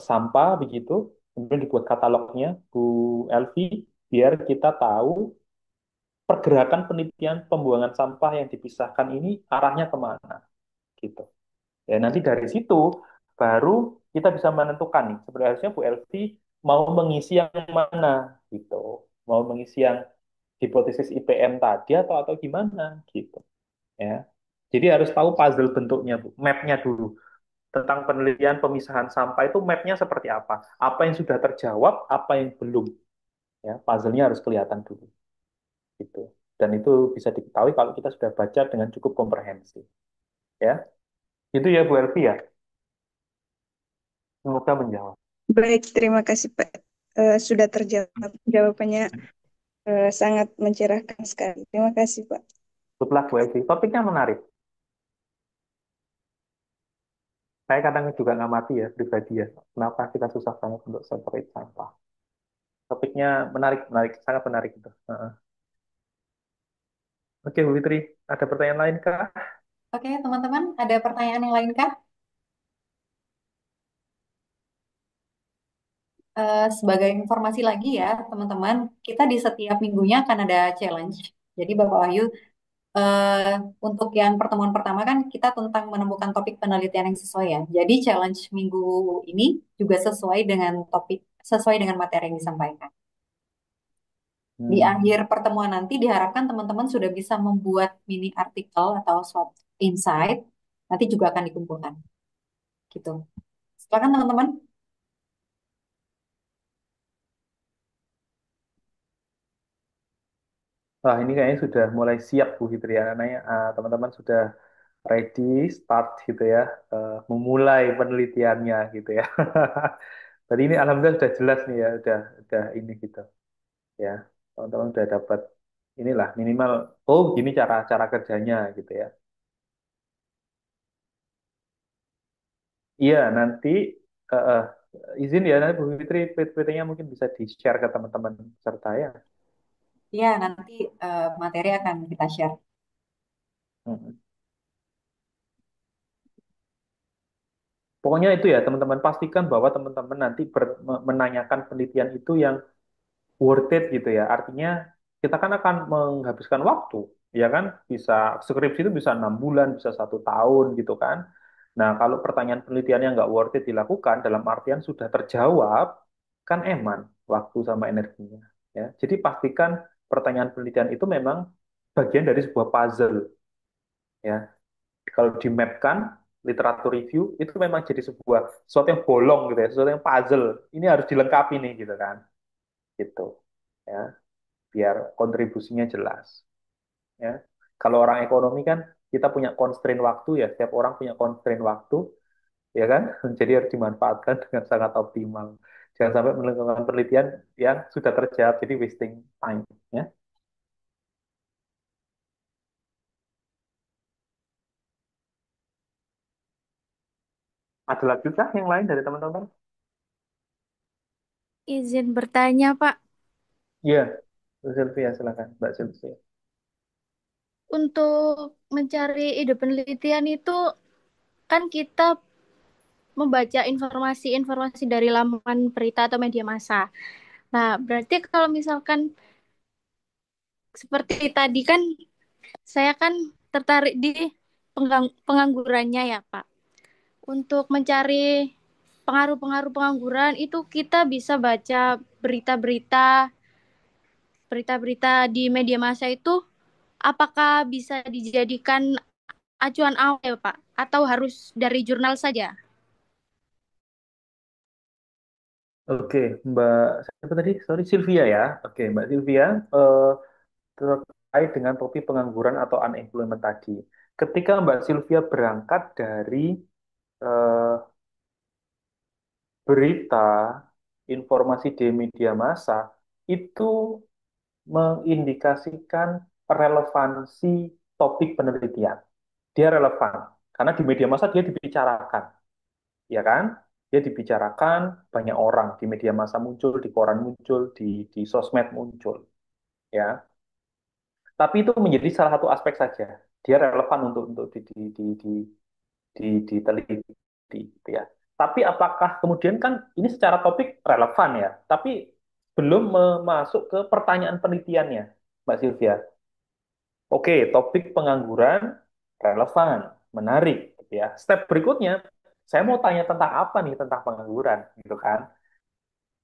B: sampah begitu, kemudian dibuat katalognya Bu Elvi, biar kita tahu pergerakan penelitian pembuangan sampah yang dipisahkan ini arahnya kemana gitu. Ya nanti dari situ baru kita bisa menentukan nih sebenarnya Bu Elvi mau mengisi yang mana gitu, mau mengisi yang hipotesis IPM tadi atau gimana gitu ya. Jadi harus tahu puzzle bentuknya Bu, mapnya dulu tentang penelitian pemisahan sampah itu mapnya seperti apa yang sudah terjawab, apa yang belum, ya puzzle-nya harus kelihatan dulu, gitu. Dan itu bisa diketahui kalau kita sudah baca dengan cukup komprehensif, ya. Itu ya Bu Elvi ya, semoga menjawab.
G: Baik, terima kasih, Pak. Sudah terjawab. Jawabannya sangat mencerahkan sekali. Terima kasih, Pak.
B: Good luck Bu Elvi. Topiknya menarik. Saya kadang juga ngamati ya pribadi ya, kenapa kita susah banget untuk separate sampah. Topiknya menarik, menarik, sangat menarik itu. Oke Bu Fitri. Ada pertanyaan lain kah?
A: Oke, teman-teman, ada pertanyaan yang lain kah? Sebagai informasi lagi ya, teman-teman, kita di setiap minggunya akan ada challenge. Jadi Bapak Wahyu, eh, untuk yang pertemuan pertama kan kita tentang menemukan topik penelitian yang sesuai ya. Jadi challenge minggu ini juga sesuai dengan topik, sesuai dengan materi yang disampaikan. Di akhir
B: Hmm.
A: pertemuan nanti diharapkan teman-teman sudah bisa membuat mini artikel atau suatu insight, nanti juga akan dikumpulkan. Gitu. Silakan teman-teman.
B: Wah, ini kayaknya sudah mulai siap Bu Fitri ya. Nanya, teman-teman sudah ready, start gitu ya, memulai penelitiannya gitu ya. Tadi ini alhamdulillah sudah jelas nih ya, udah ini gitu ya. Teman-teman sudah dapat inilah minimal, oh gini cara cara kerjanya gitu ya. Iya, nanti eh, eh, izin ya nanti Bu Fitri PPT-nya mungkin bisa di-share ke teman-teman peserta ya.
A: Ya, nanti materi akan kita share.
B: Hmm. Pokoknya itu ya teman-teman pastikan bahwa teman-teman nanti menanyakan penelitian itu yang worth it gitu ya. Artinya kita kan akan menghabiskan waktu, ya kan? Bisa skripsi itu bisa 6 bulan, bisa 1 tahun gitu kan. Nah, kalau pertanyaan penelitiannya nggak worth it dilakukan, dalam artian sudah terjawab, kan eman waktu sama energinya. Ya, jadi pastikan pertanyaan penelitian itu memang bagian dari sebuah puzzle. Ya, kalau di-mapkan literatur review itu memang jadi sebuah sesuatu yang bolong gitu ya, sesuatu yang puzzle. Ini harus dilengkapi nih gitu kan. Gitu. Ya, biar kontribusinya jelas ya. Kalau orang ekonomi kan kita punya constraint waktu ya, setiap orang punya constraint waktu ya kan, jadi harus dimanfaatkan dengan sangat optimal. Jangan sampai melakukan penelitian yang sudah terjawab jadi wasting time ya. Ada lagi kah yang lain dari teman-teman?
C: Izin bertanya, Pak.
B: Iya, Bu Sylvia silakan, Mbak Sylvia.
C: Untuk mencari ide penelitian itu kan kita membaca informasi-informasi dari laman berita atau media massa. Nah, berarti kalau misalkan seperti tadi kan saya kan tertarik di penganggurannya ya, Pak. Untuk mencari pengaruh-pengaruh pengangguran itu kita bisa baca berita-berita berita-berita di media massa itu apakah bisa dijadikan acuan awal ya, Pak? Atau harus dari jurnal saja?
B: Oke, Mbak siapa tadi? Sorry, Sylvia ya. Oke, Mbak Sylvia, eh, terkait dengan topik pengangguran atau unemployment tadi. Ketika Mbak Sylvia berangkat dari eh, berita, informasi di media massa, itu mengindikasikan relevansi topik penelitian. Dia relevan, karena di media massa dia dibicarakan, ya kan? Dia dibicarakan, banyak orang di media massa muncul, di koran muncul, di sosmed muncul, ya. Tapi itu menjadi salah satu aspek saja. Dia relevan untuk diteliti, gitu ya. Tapi apakah kemudian kan ini secara topik relevan ya, tapi belum masuk ke pertanyaan penelitiannya, Mbak Sylvia. Oke, topik pengangguran relevan, menarik, gitu ya. Step berikutnya, saya mau tanya tentang apa nih tentang pengangguran, gitu kan?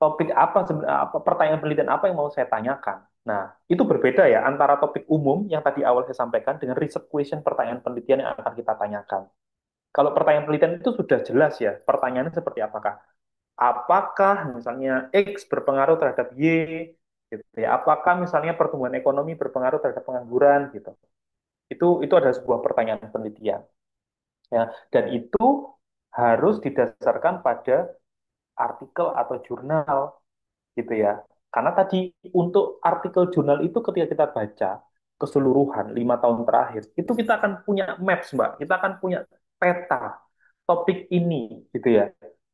B: Topik apa, apa pertanyaan penelitian apa yang mau saya tanyakan? Nah, itu berbeda ya antara topik umum yang tadi awal saya sampaikan dengan research question pertanyaan penelitian yang akan kita tanyakan. Kalau pertanyaan penelitian itu sudah jelas ya, pertanyaannya seperti apakah? Apakah misalnya X berpengaruh terhadap Y, gitu ya? Apakah misalnya pertumbuhan ekonomi berpengaruh terhadap pengangguran, gitu? Itu adalah sebuah pertanyaan penelitian, ya. Dan itu harus didasarkan pada artikel atau jurnal, gitu ya. Karena tadi untuk artikel jurnal itu ketika kita baca keseluruhan 5 tahun terakhir, itu kita akan punya maps, Mbak. Kita akan punya peta topik ini, gitu ya.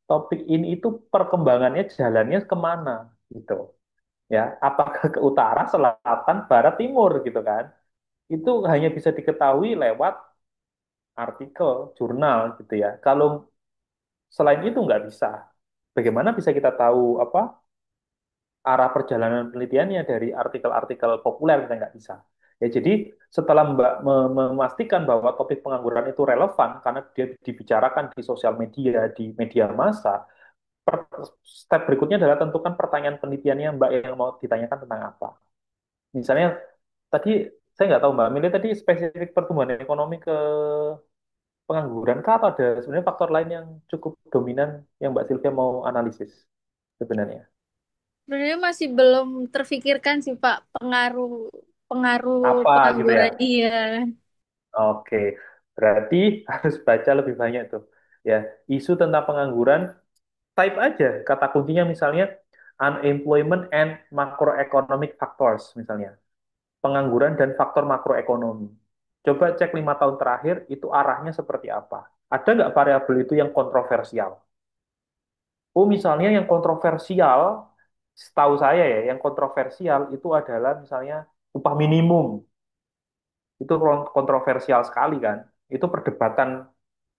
B: Topik ini itu perkembangannya jalannya kemana, gitu. Ya, apakah ke utara, selatan, barat, timur, gitu kan? itu hanya bisa diketahui lewat artikel, jurnal gitu ya. Kalau selain itu nggak bisa. Bagaimana bisa kita tahu apa arah perjalanan penelitiannya dari artikel-artikel populer? Kita nggak bisa. Ya, jadi setelah Mbak memastikan bahwa topik pengangguran itu relevan karena dia dibicarakan di sosial media, di media massa, step berikutnya adalah tentukan pertanyaan penelitiannya Mbak yang mau ditanyakan tentang apa. Misalnya tadi saya nggak tahu Mbak Milih tadi spesifik pertumbuhan ekonomi ke pengangguran kah atau ada sebenarnya faktor lain yang cukup dominan yang Mbak Sylvia mau analisis sebenarnya?
C: Sebenarnya masih belum terfikirkan sih Pak pengaruh pengaruh
B: Apa gitu ya?
C: pengangguran. Iya.
B: Oke, berarti harus baca lebih banyak tuh. Ya, isu tentang pengangguran, type aja kata kuncinya misalnya unemployment and macroeconomic factors misalnya. Pengangguran dan faktor makroekonomi. Coba cek 5 tahun terakhir itu arahnya seperti apa. Ada nggak variabel itu yang kontroversial? Oh, misalnya yang kontroversial, setahu saya ya, yang kontroversial itu adalah misalnya upah minimum. Itu kontroversial sekali kan. Itu perdebatan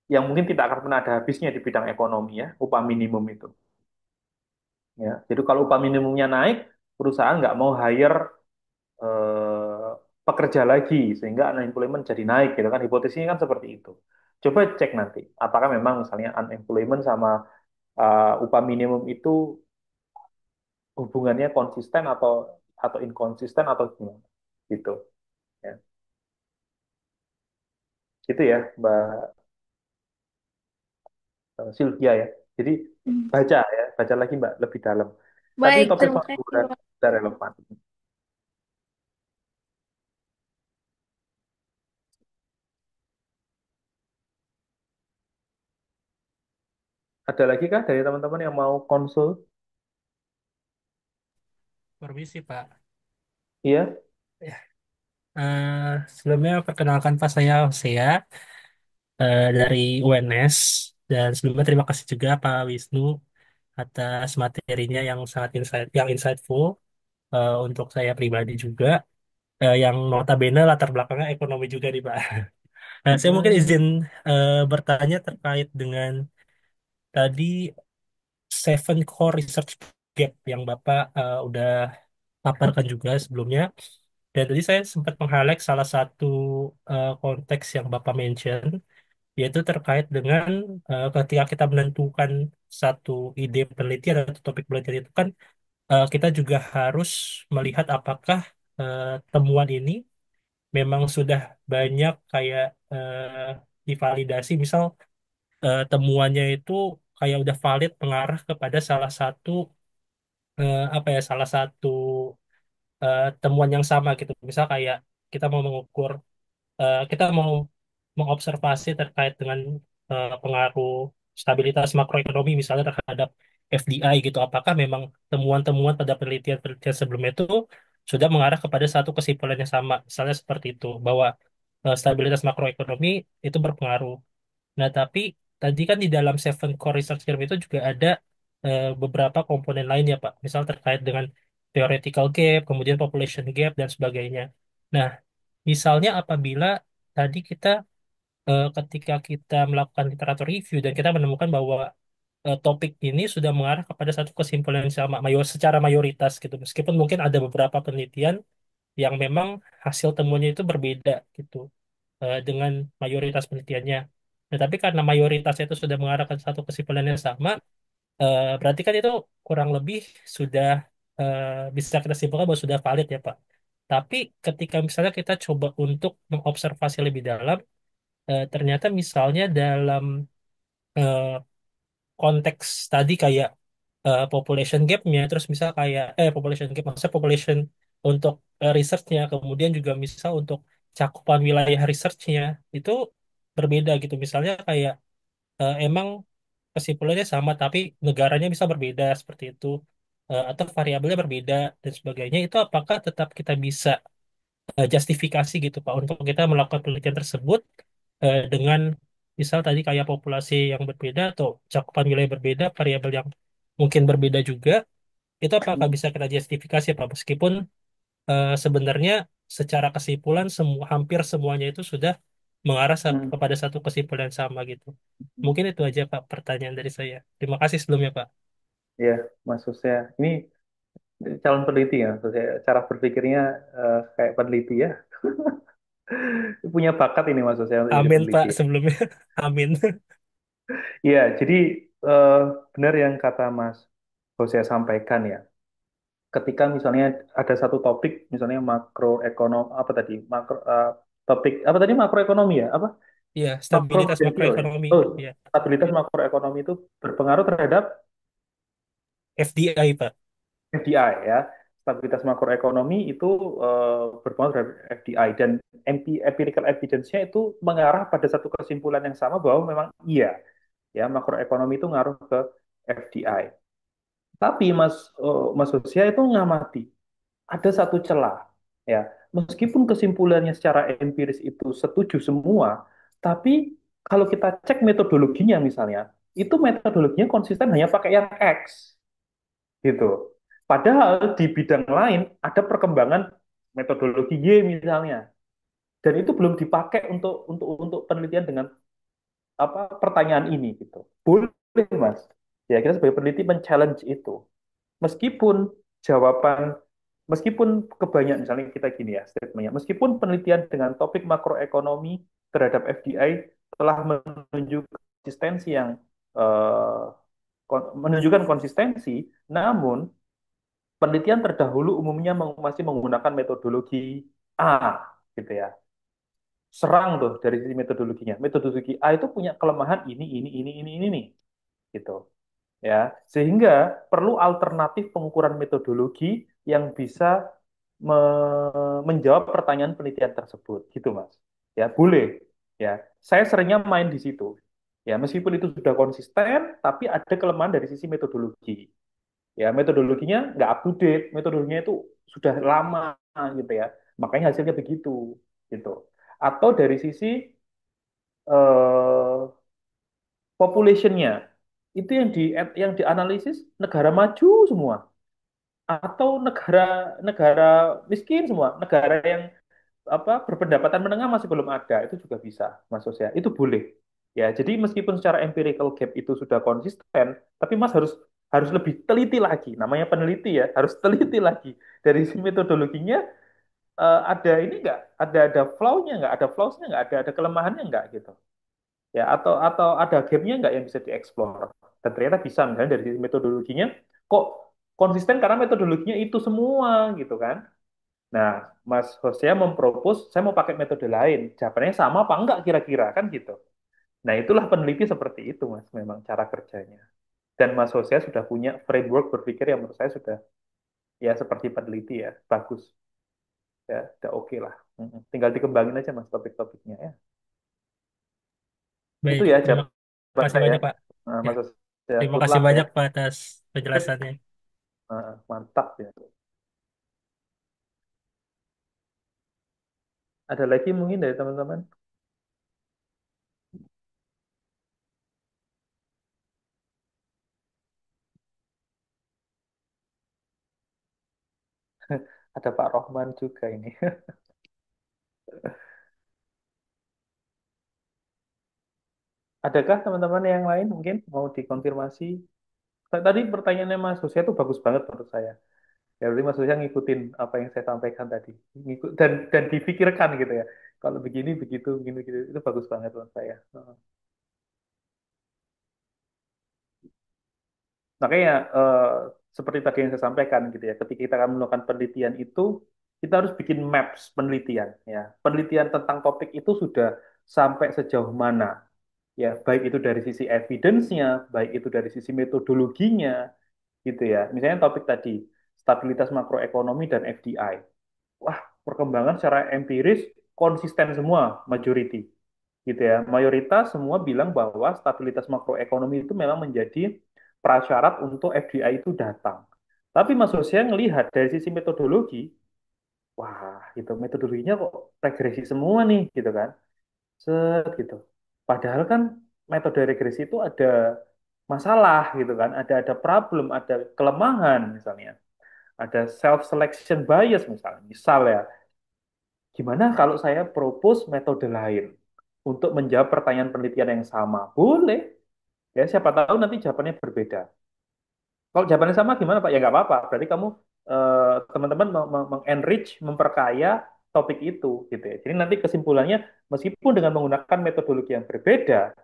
B: yang mungkin tidak akan pernah ada habisnya di bidang ekonomi ya, upah minimum itu. Ya, jadi kalau upah minimumnya naik, perusahaan nggak mau hire pekerja lagi sehingga unemployment jadi naik gitu kan hipotesisnya kan seperti itu. Coba cek nanti apakah memang misalnya unemployment sama upah minimum itu hubungannya konsisten atau inkonsisten atau gimana gitu ya. Gitu ya Mbak Sylvia ya. Jadi
C: Hmm.
B: baca ya, baca lagi Mbak lebih dalam. Tadi
C: Baik,
B: topik
C: terima kasih
B: pengangguran
C: Pak.
B: sudah relevan. Ada lagi kah dari teman-teman yang mau konsul?
H: Permisi, Pak.
B: Iya.
H: Ya, sebelumnya perkenalkan Pak, saya Hosea dari UNS, dan sebelumnya terima kasih juga Pak Wisnu atas materinya yang sangat yang insightful untuk saya pribadi juga, yang notabene latar belakangnya ekonomi juga nih Pak. Saya mungkin
B: Hmm.
H: izin bertanya terkait dengan tadi Seven Core Research Gap yang Bapak udah paparkan juga sebelumnya. Dan tadi saya sempat meng-highlight salah satu konteks yang Bapak mention, yaitu terkait dengan ketika kita menentukan satu ide penelitian atau topik penelitian itu kan kita juga harus melihat apakah temuan ini memang sudah banyak kayak divalidasi, misal temuannya itu kayak udah valid mengarah kepada salah satu apa ya, salah satu temuan yang sama gitu. Misal kayak kita mau mengukur kita mau mengobservasi terkait dengan pengaruh stabilitas makroekonomi misalnya terhadap FDI gitu. Apakah memang temuan-temuan pada penelitian-penelitian sebelumnya itu sudah mengarah kepada satu kesimpulan yang sama, misalnya seperti itu, bahwa stabilitas makroekonomi itu berpengaruh. Nah, tapi tadi kan di dalam Seven Core Research Group itu juga ada beberapa komponen lain ya, Pak. Misal terkait dengan theoretical gap, kemudian population gap, dan sebagainya. Nah, misalnya apabila tadi kita ketika kita melakukan literatur review dan kita menemukan bahwa topik ini sudah mengarah kepada satu kesimpulan yang sama secara mayoritas gitu. Meskipun mungkin ada beberapa penelitian yang memang hasil temuannya itu berbeda gitu dengan mayoritas penelitiannya. Nah, tapi karena mayoritasnya itu sudah mengarah ke satu kesimpulan yang sama, berarti kan itu kurang lebih sudah bisa kita simpulkan bahwa sudah valid ya, Pak. Tapi ketika misalnya kita coba untuk mengobservasi lebih dalam, ternyata misalnya dalam eh, konteks tadi kayak population gap-nya, terus misal kayak population gap, maksudnya population untuk research-nya, kemudian juga misal untuk cakupan wilayah research-nya itu berbeda gitu. Misalnya kayak emang kesimpulannya sama, tapi negaranya bisa berbeda seperti itu, atau variabelnya berbeda dan sebagainya. Itu apakah tetap kita bisa justifikasi gitu Pak untuk kita melakukan penelitian tersebut dengan misal tadi kayak populasi yang berbeda atau cakupan wilayah berbeda, variabel yang mungkin berbeda juga, itu apakah bisa kita justifikasi Pak meskipun sebenarnya secara kesimpulan hampir semuanya itu sudah mengarah
B: Hmm.
H: kepada satu kesimpulan yang sama gitu. Mungkin itu aja Pak pertanyaan dari saya. Terima kasih sebelumnya Pak.
B: Ya, Mas Husya. Ini calon peneliti ya, Mas Husya. Cara berpikirnya kayak peneliti ya. Punya bakat ini Mas Husya untuk jadi
H: Amin
B: peneliti.
H: Pak sebelumnya. Amin.
B: Iya, jadi eh, benar yang kata Mas Husya sampaikan ya. Ketika misalnya ada satu topik, misalnya makroekonom apa tadi, topik apa tadi makroekonomi ya, apa
H: Iya, stabilitas
B: makroprudensial ya.
H: makroekonomi.
B: Oh,
H: Ya,
B: stabilitas makroekonomi itu berpengaruh terhadap
H: FDI Pak.
B: FDI ya. Stabilitas makroekonomi itu berpengaruh terhadap FDI dan empirical evidence-nya itu mengarah pada satu kesimpulan yang sama bahwa memang iya ya makroekonomi itu ngaruh ke FDI. Tapi Mas Husya itu ngamati ada satu celah ya. Meskipun kesimpulannya secara empiris itu setuju semua, tapi kalau kita cek metodologinya misalnya, itu metodologinya konsisten hanya pakai yang X gitu. Padahal di bidang lain ada perkembangan metodologi Y misalnya, dan itu belum dipakai untuk penelitian dengan apa pertanyaan ini gitu. Boleh Mas. Ya kita sebagai peneliti men-challenge itu. Meskipun jawaban meskipun kebanyakan misalnya kita gini ya statementnya, meskipun penelitian dengan topik makroekonomi terhadap FDI telah menunjukkan konsistensi yang eh, menunjukkan konsistensi, namun penelitian terdahulu umumnya masih menggunakan metodologi A gitu ya. Serang tuh dari sisi metodologinya. Metodologi A itu punya kelemahan ini nih gitu ya. Sehingga perlu alternatif pengukuran metodologi yang bisa menjawab pertanyaan penelitian tersebut gitu Mas. Ya, boleh. Ya, saya seringnya main di situ. Ya, meskipun itu sudah konsisten, tapi ada kelemahan dari sisi metodologi. Ya, metodologinya nggak up to date, metodologinya itu sudah lama gitu ya. Makanya hasilnya begitu gitu. Atau dari sisi eh, populationnya itu yang dianalisis negara maju semua atau negara miskin semua, negara yang apa berpendapatan menengah masih belum ada, itu juga bisa Mas Sos ya. Itu boleh. Ya, jadi meskipun secara empirical gap itu sudah konsisten, tapi Mas harus harus lebih teliti lagi. Namanya peneliti ya, harus teliti lagi dari si metodologinya ada ini enggak, ada flaw-nya enggak, ada flaws-nya enggak, ada kelemahannya enggak gitu. Ya, atau ada gap-nya enggak yang bisa dieksplor. Dan ternyata bisa misalnya dari sisi metodologinya kok konsisten karena metodologinya itu semua gitu kan. Nah, Mas Hosea mempropos, saya mau pakai metode lain. Jawabannya sama apa enggak kira-kira kan gitu. Nah, itulah peneliti seperti itu, Mas, memang cara kerjanya. Dan Mas Hosea sudah punya framework berpikir yang menurut saya sudah ya seperti peneliti ya, bagus. Ya, udah oke lah. Tinggal dikembangin aja Mas topik-topiknya ya. Itu
H: Baik,
B: ya
H: terima
B: jawaban
H: kasih
B: saya.
H: banyak Pak.
B: Nah,
H: Ya,
B: Mas Hosea,
H: terima
B: good
H: kasih
B: luck ya.
H: banyak Pak atas penjelasannya.
B: Mantap ya. Ada lagi mungkin dari teman-teman? Ada Pak Rohman juga ini. Adakah teman-teman yang lain mungkin mau dikonfirmasi? Tadi pertanyaannya Mas Husya itu bagus banget menurut saya. Ya, berarti Mas Husya ngikutin apa yang saya sampaikan tadi. Dan dipikirkan gitu ya. Kalau begini, begitu, begini, begitu. Itu bagus banget menurut saya. Makanya seperti tadi yang saya sampaikan gitu ya, ketika kita akan melakukan penelitian itu, kita harus bikin maps penelitian ya. Penelitian tentang topik itu sudah sampai sejauh mana ya, baik itu dari sisi evidence-nya, baik itu dari sisi metodologinya gitu ya. Misalnya topik tadi stabilitas makroekonomi dan FDI. Wah, perkembangan secara empiris konsisten semua majority gitu ya. Mayoritas semua bilang bahwa stabilitas makroekonomi itu memang menjadi prasyarat untuk FDI itu datang. Tapi Mas Hussein ngelihat dari sisi metodologi, wah, itu metodologinya kok regresi semua nih gitu kan. Set gitu. Padahal kan metode regresi itu ada masalah gitu kan, ada problem, ada kelemahan misalnya. Ada self selection bias misalnya. Misal ya, Gimana kalau saya propose metode lain untuk menjawab pertanyaan penelitian yang sama? Boleh. Ya, siapa tahu nanti jawabannya berbeda. Kalau jawabannya sama gimana Pak? Ya nggak apa-apa. Berarti kamu teman-teman meng-enrich, memperkaya topik itu gitu ya. Jadi nanti kesimpulannya meskipun dengan menggunakan metodologi yang berbeda,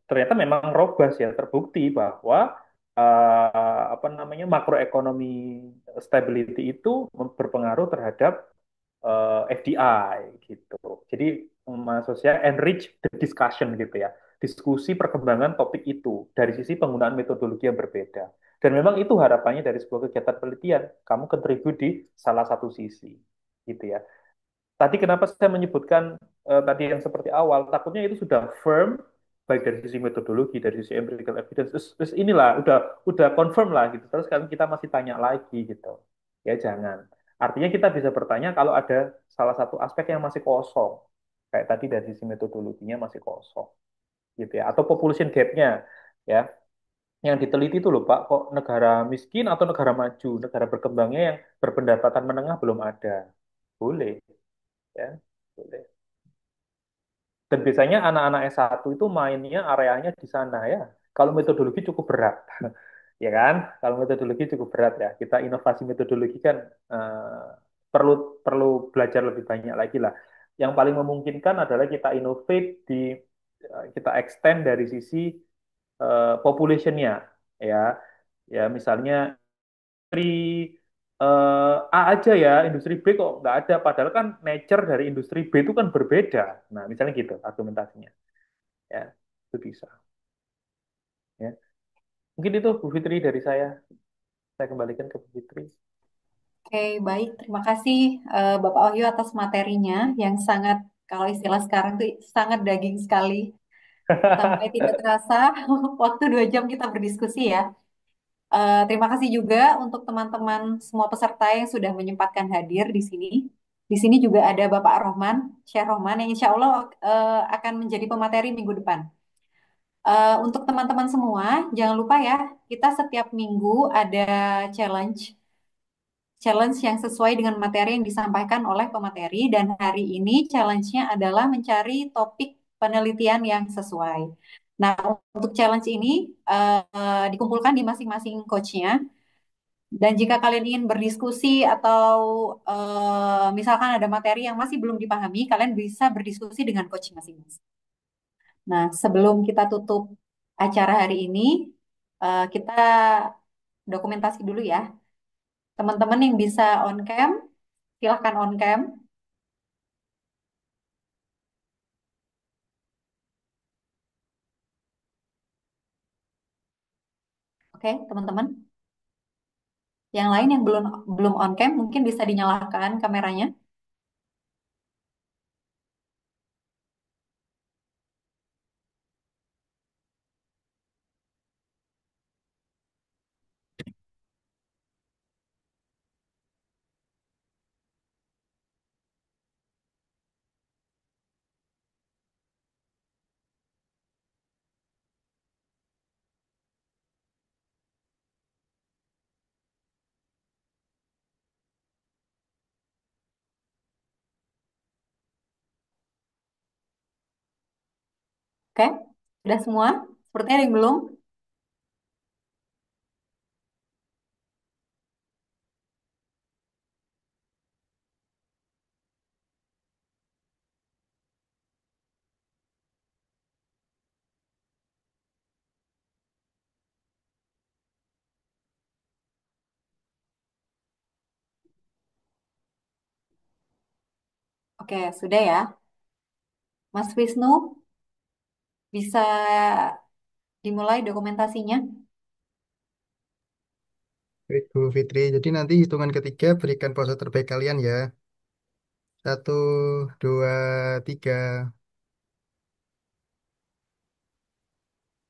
B: ternyata memang robust ya, terbukti bahwa apa namanya macroeconomy stability itu berpengaruh terhadap FDI gitu. Jadi maksud saya enrich the discussion gitu ya. Diskusi perkembangan topik itu dari sisi penggunaan metodologi yang berbeda. Dan memang itu harapannya dari sebuah kegiatan penelitian. Kamu kontribut di salah satu sisi gitu ya. Tadi kenapa saya menyebutkan tadi yang seperti awal, takutnya itu sudah firm baik dari sisi metodologi, dari sisi empirical evidence, terus inilah udah confirm lah gitu. Terus kan kita masih tanya lagi gitu. Ya jangan. Artinya kita bisa bertanya kalau ada salah satu aspek yang masih kosong. Kayak tadi dari sisi metodologinya masih kosong gitu ya. Atau population gap-nya ya. Yang diteliti itu loh Pak, kok negara miskin atau negara maju, negara berkembangnya yang berpendapatan menengah belum ada. Boleh ya. Boleh. Dan biasanya anak-anak S1 itu mainnya areanya di sana ya. Kalau metodologi cukup berat, ya kan? Kalau metodologi cukup berat ya. Kita inovasi metodologi kan perlu perlu belajar lebih banyak lagi lah. Yang paling memungkinkan adalah kita innovate di kita extend dari sisi populationnya ya. Ya misalnya A aja ya, industri B kok nggak ada. Padahal kan nature dari industri B itu kan berbeda. Nah, misalnya gitu argumentasinya. Ya, itu bisa. Ya. Mungkin itu Bu Fitri dari saya. Saya kembalikan ke Bu Fitri.
A: Oke, baik. Terima kasih Bapak Wahyu atas materinya yang sangat, kalau istilah sekarang tuh sangat daging sekali. Sampai tidak terasa waktu 2 jam kita berdiskusi ya. Terima kasih juga untuk teman-teman semua peserta yang sudah menyempatkan hadir di sini. Di sini juga ada Bapak Rohman, Syekh Rohman yang insya Allah akan menjadi pemateri minggu depan. Untuk teman-teman semua, jangan lupa ya, kita setiap minggu ada challenge challenge yang sesuai dengan materi yang disampaikan oleh pemateri dan hari ini challenge-nya adalah mencari topik penelitian yang sesuai. Nah, untuk challenge ini dikumpulkan di masing-masing coach-nya dan jika kalian ingin berdiskusi atau misalkan ada materi yang masih belum dipahami, kalian bisa berdiskusi dengan coach masing-masing. Nah, sebelum kita tutup acara hari ini, kita dokumentasi dulu ya. Teman-teman yang bisa on cam, silahkan on cam. Oke, teman-teman. Yang lain yang belum belum on cam mungkin bisa dinyalakan kameranya. Oke, sudah semua? Sepertinya ada yang belum. Oke, sudah ya. Mas Wisnu bisa dimulai dokumentasinya.
E: Baik, Bu Fitri. Jadi nanti hitungan ketiga berikan pose terbaik kalian ya. Satu, dua, tiga.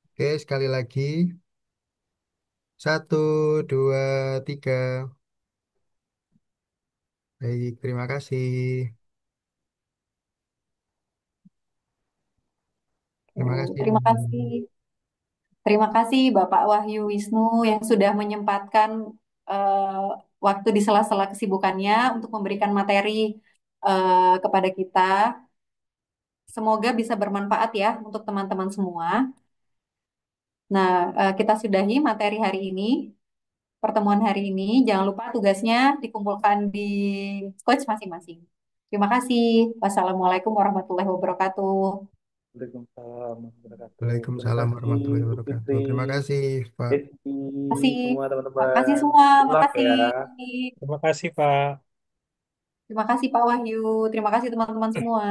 E: Oke, sekali lagi. Satu, dua, tiga. Baik, terima kasih. Terima kasih.
A: Terima kasih. Terima kasih Bapak Wahyu Wisnu yang sudah menyempatkan waktu di sela-sela kesibukannya untuk memberikan materi kepada kita. Semoga bisa bermanfaat ya untuk teman-teman semua. Nah, kita sudahi materi hari ini, pertemuan hari ini. Jangan lupa tugasnya dikumpulkan di coach masing-masing. Terima kasih. Wassalamualaikum warahmatullahi wabarakatuh.
B: Waalaikumsalam warahmatullahi wabarakatuh. Terima
E: Waalaikumsalam
B: kasih
E: warahmatullahi
B: Bu
E: wabarakatuh.
B: Fitri,
E: Terima kasih, Pak.
B: Rizky,
A: Makasih.
B: semua
A: Makasih
B: teman-teman.
A: semua.
B: Good luck
A: Makasih.
B: ya.
H: Terima kasih, Pak.
A: Terima kasih Pak Wahyu. Terima kasih teman-teman semua.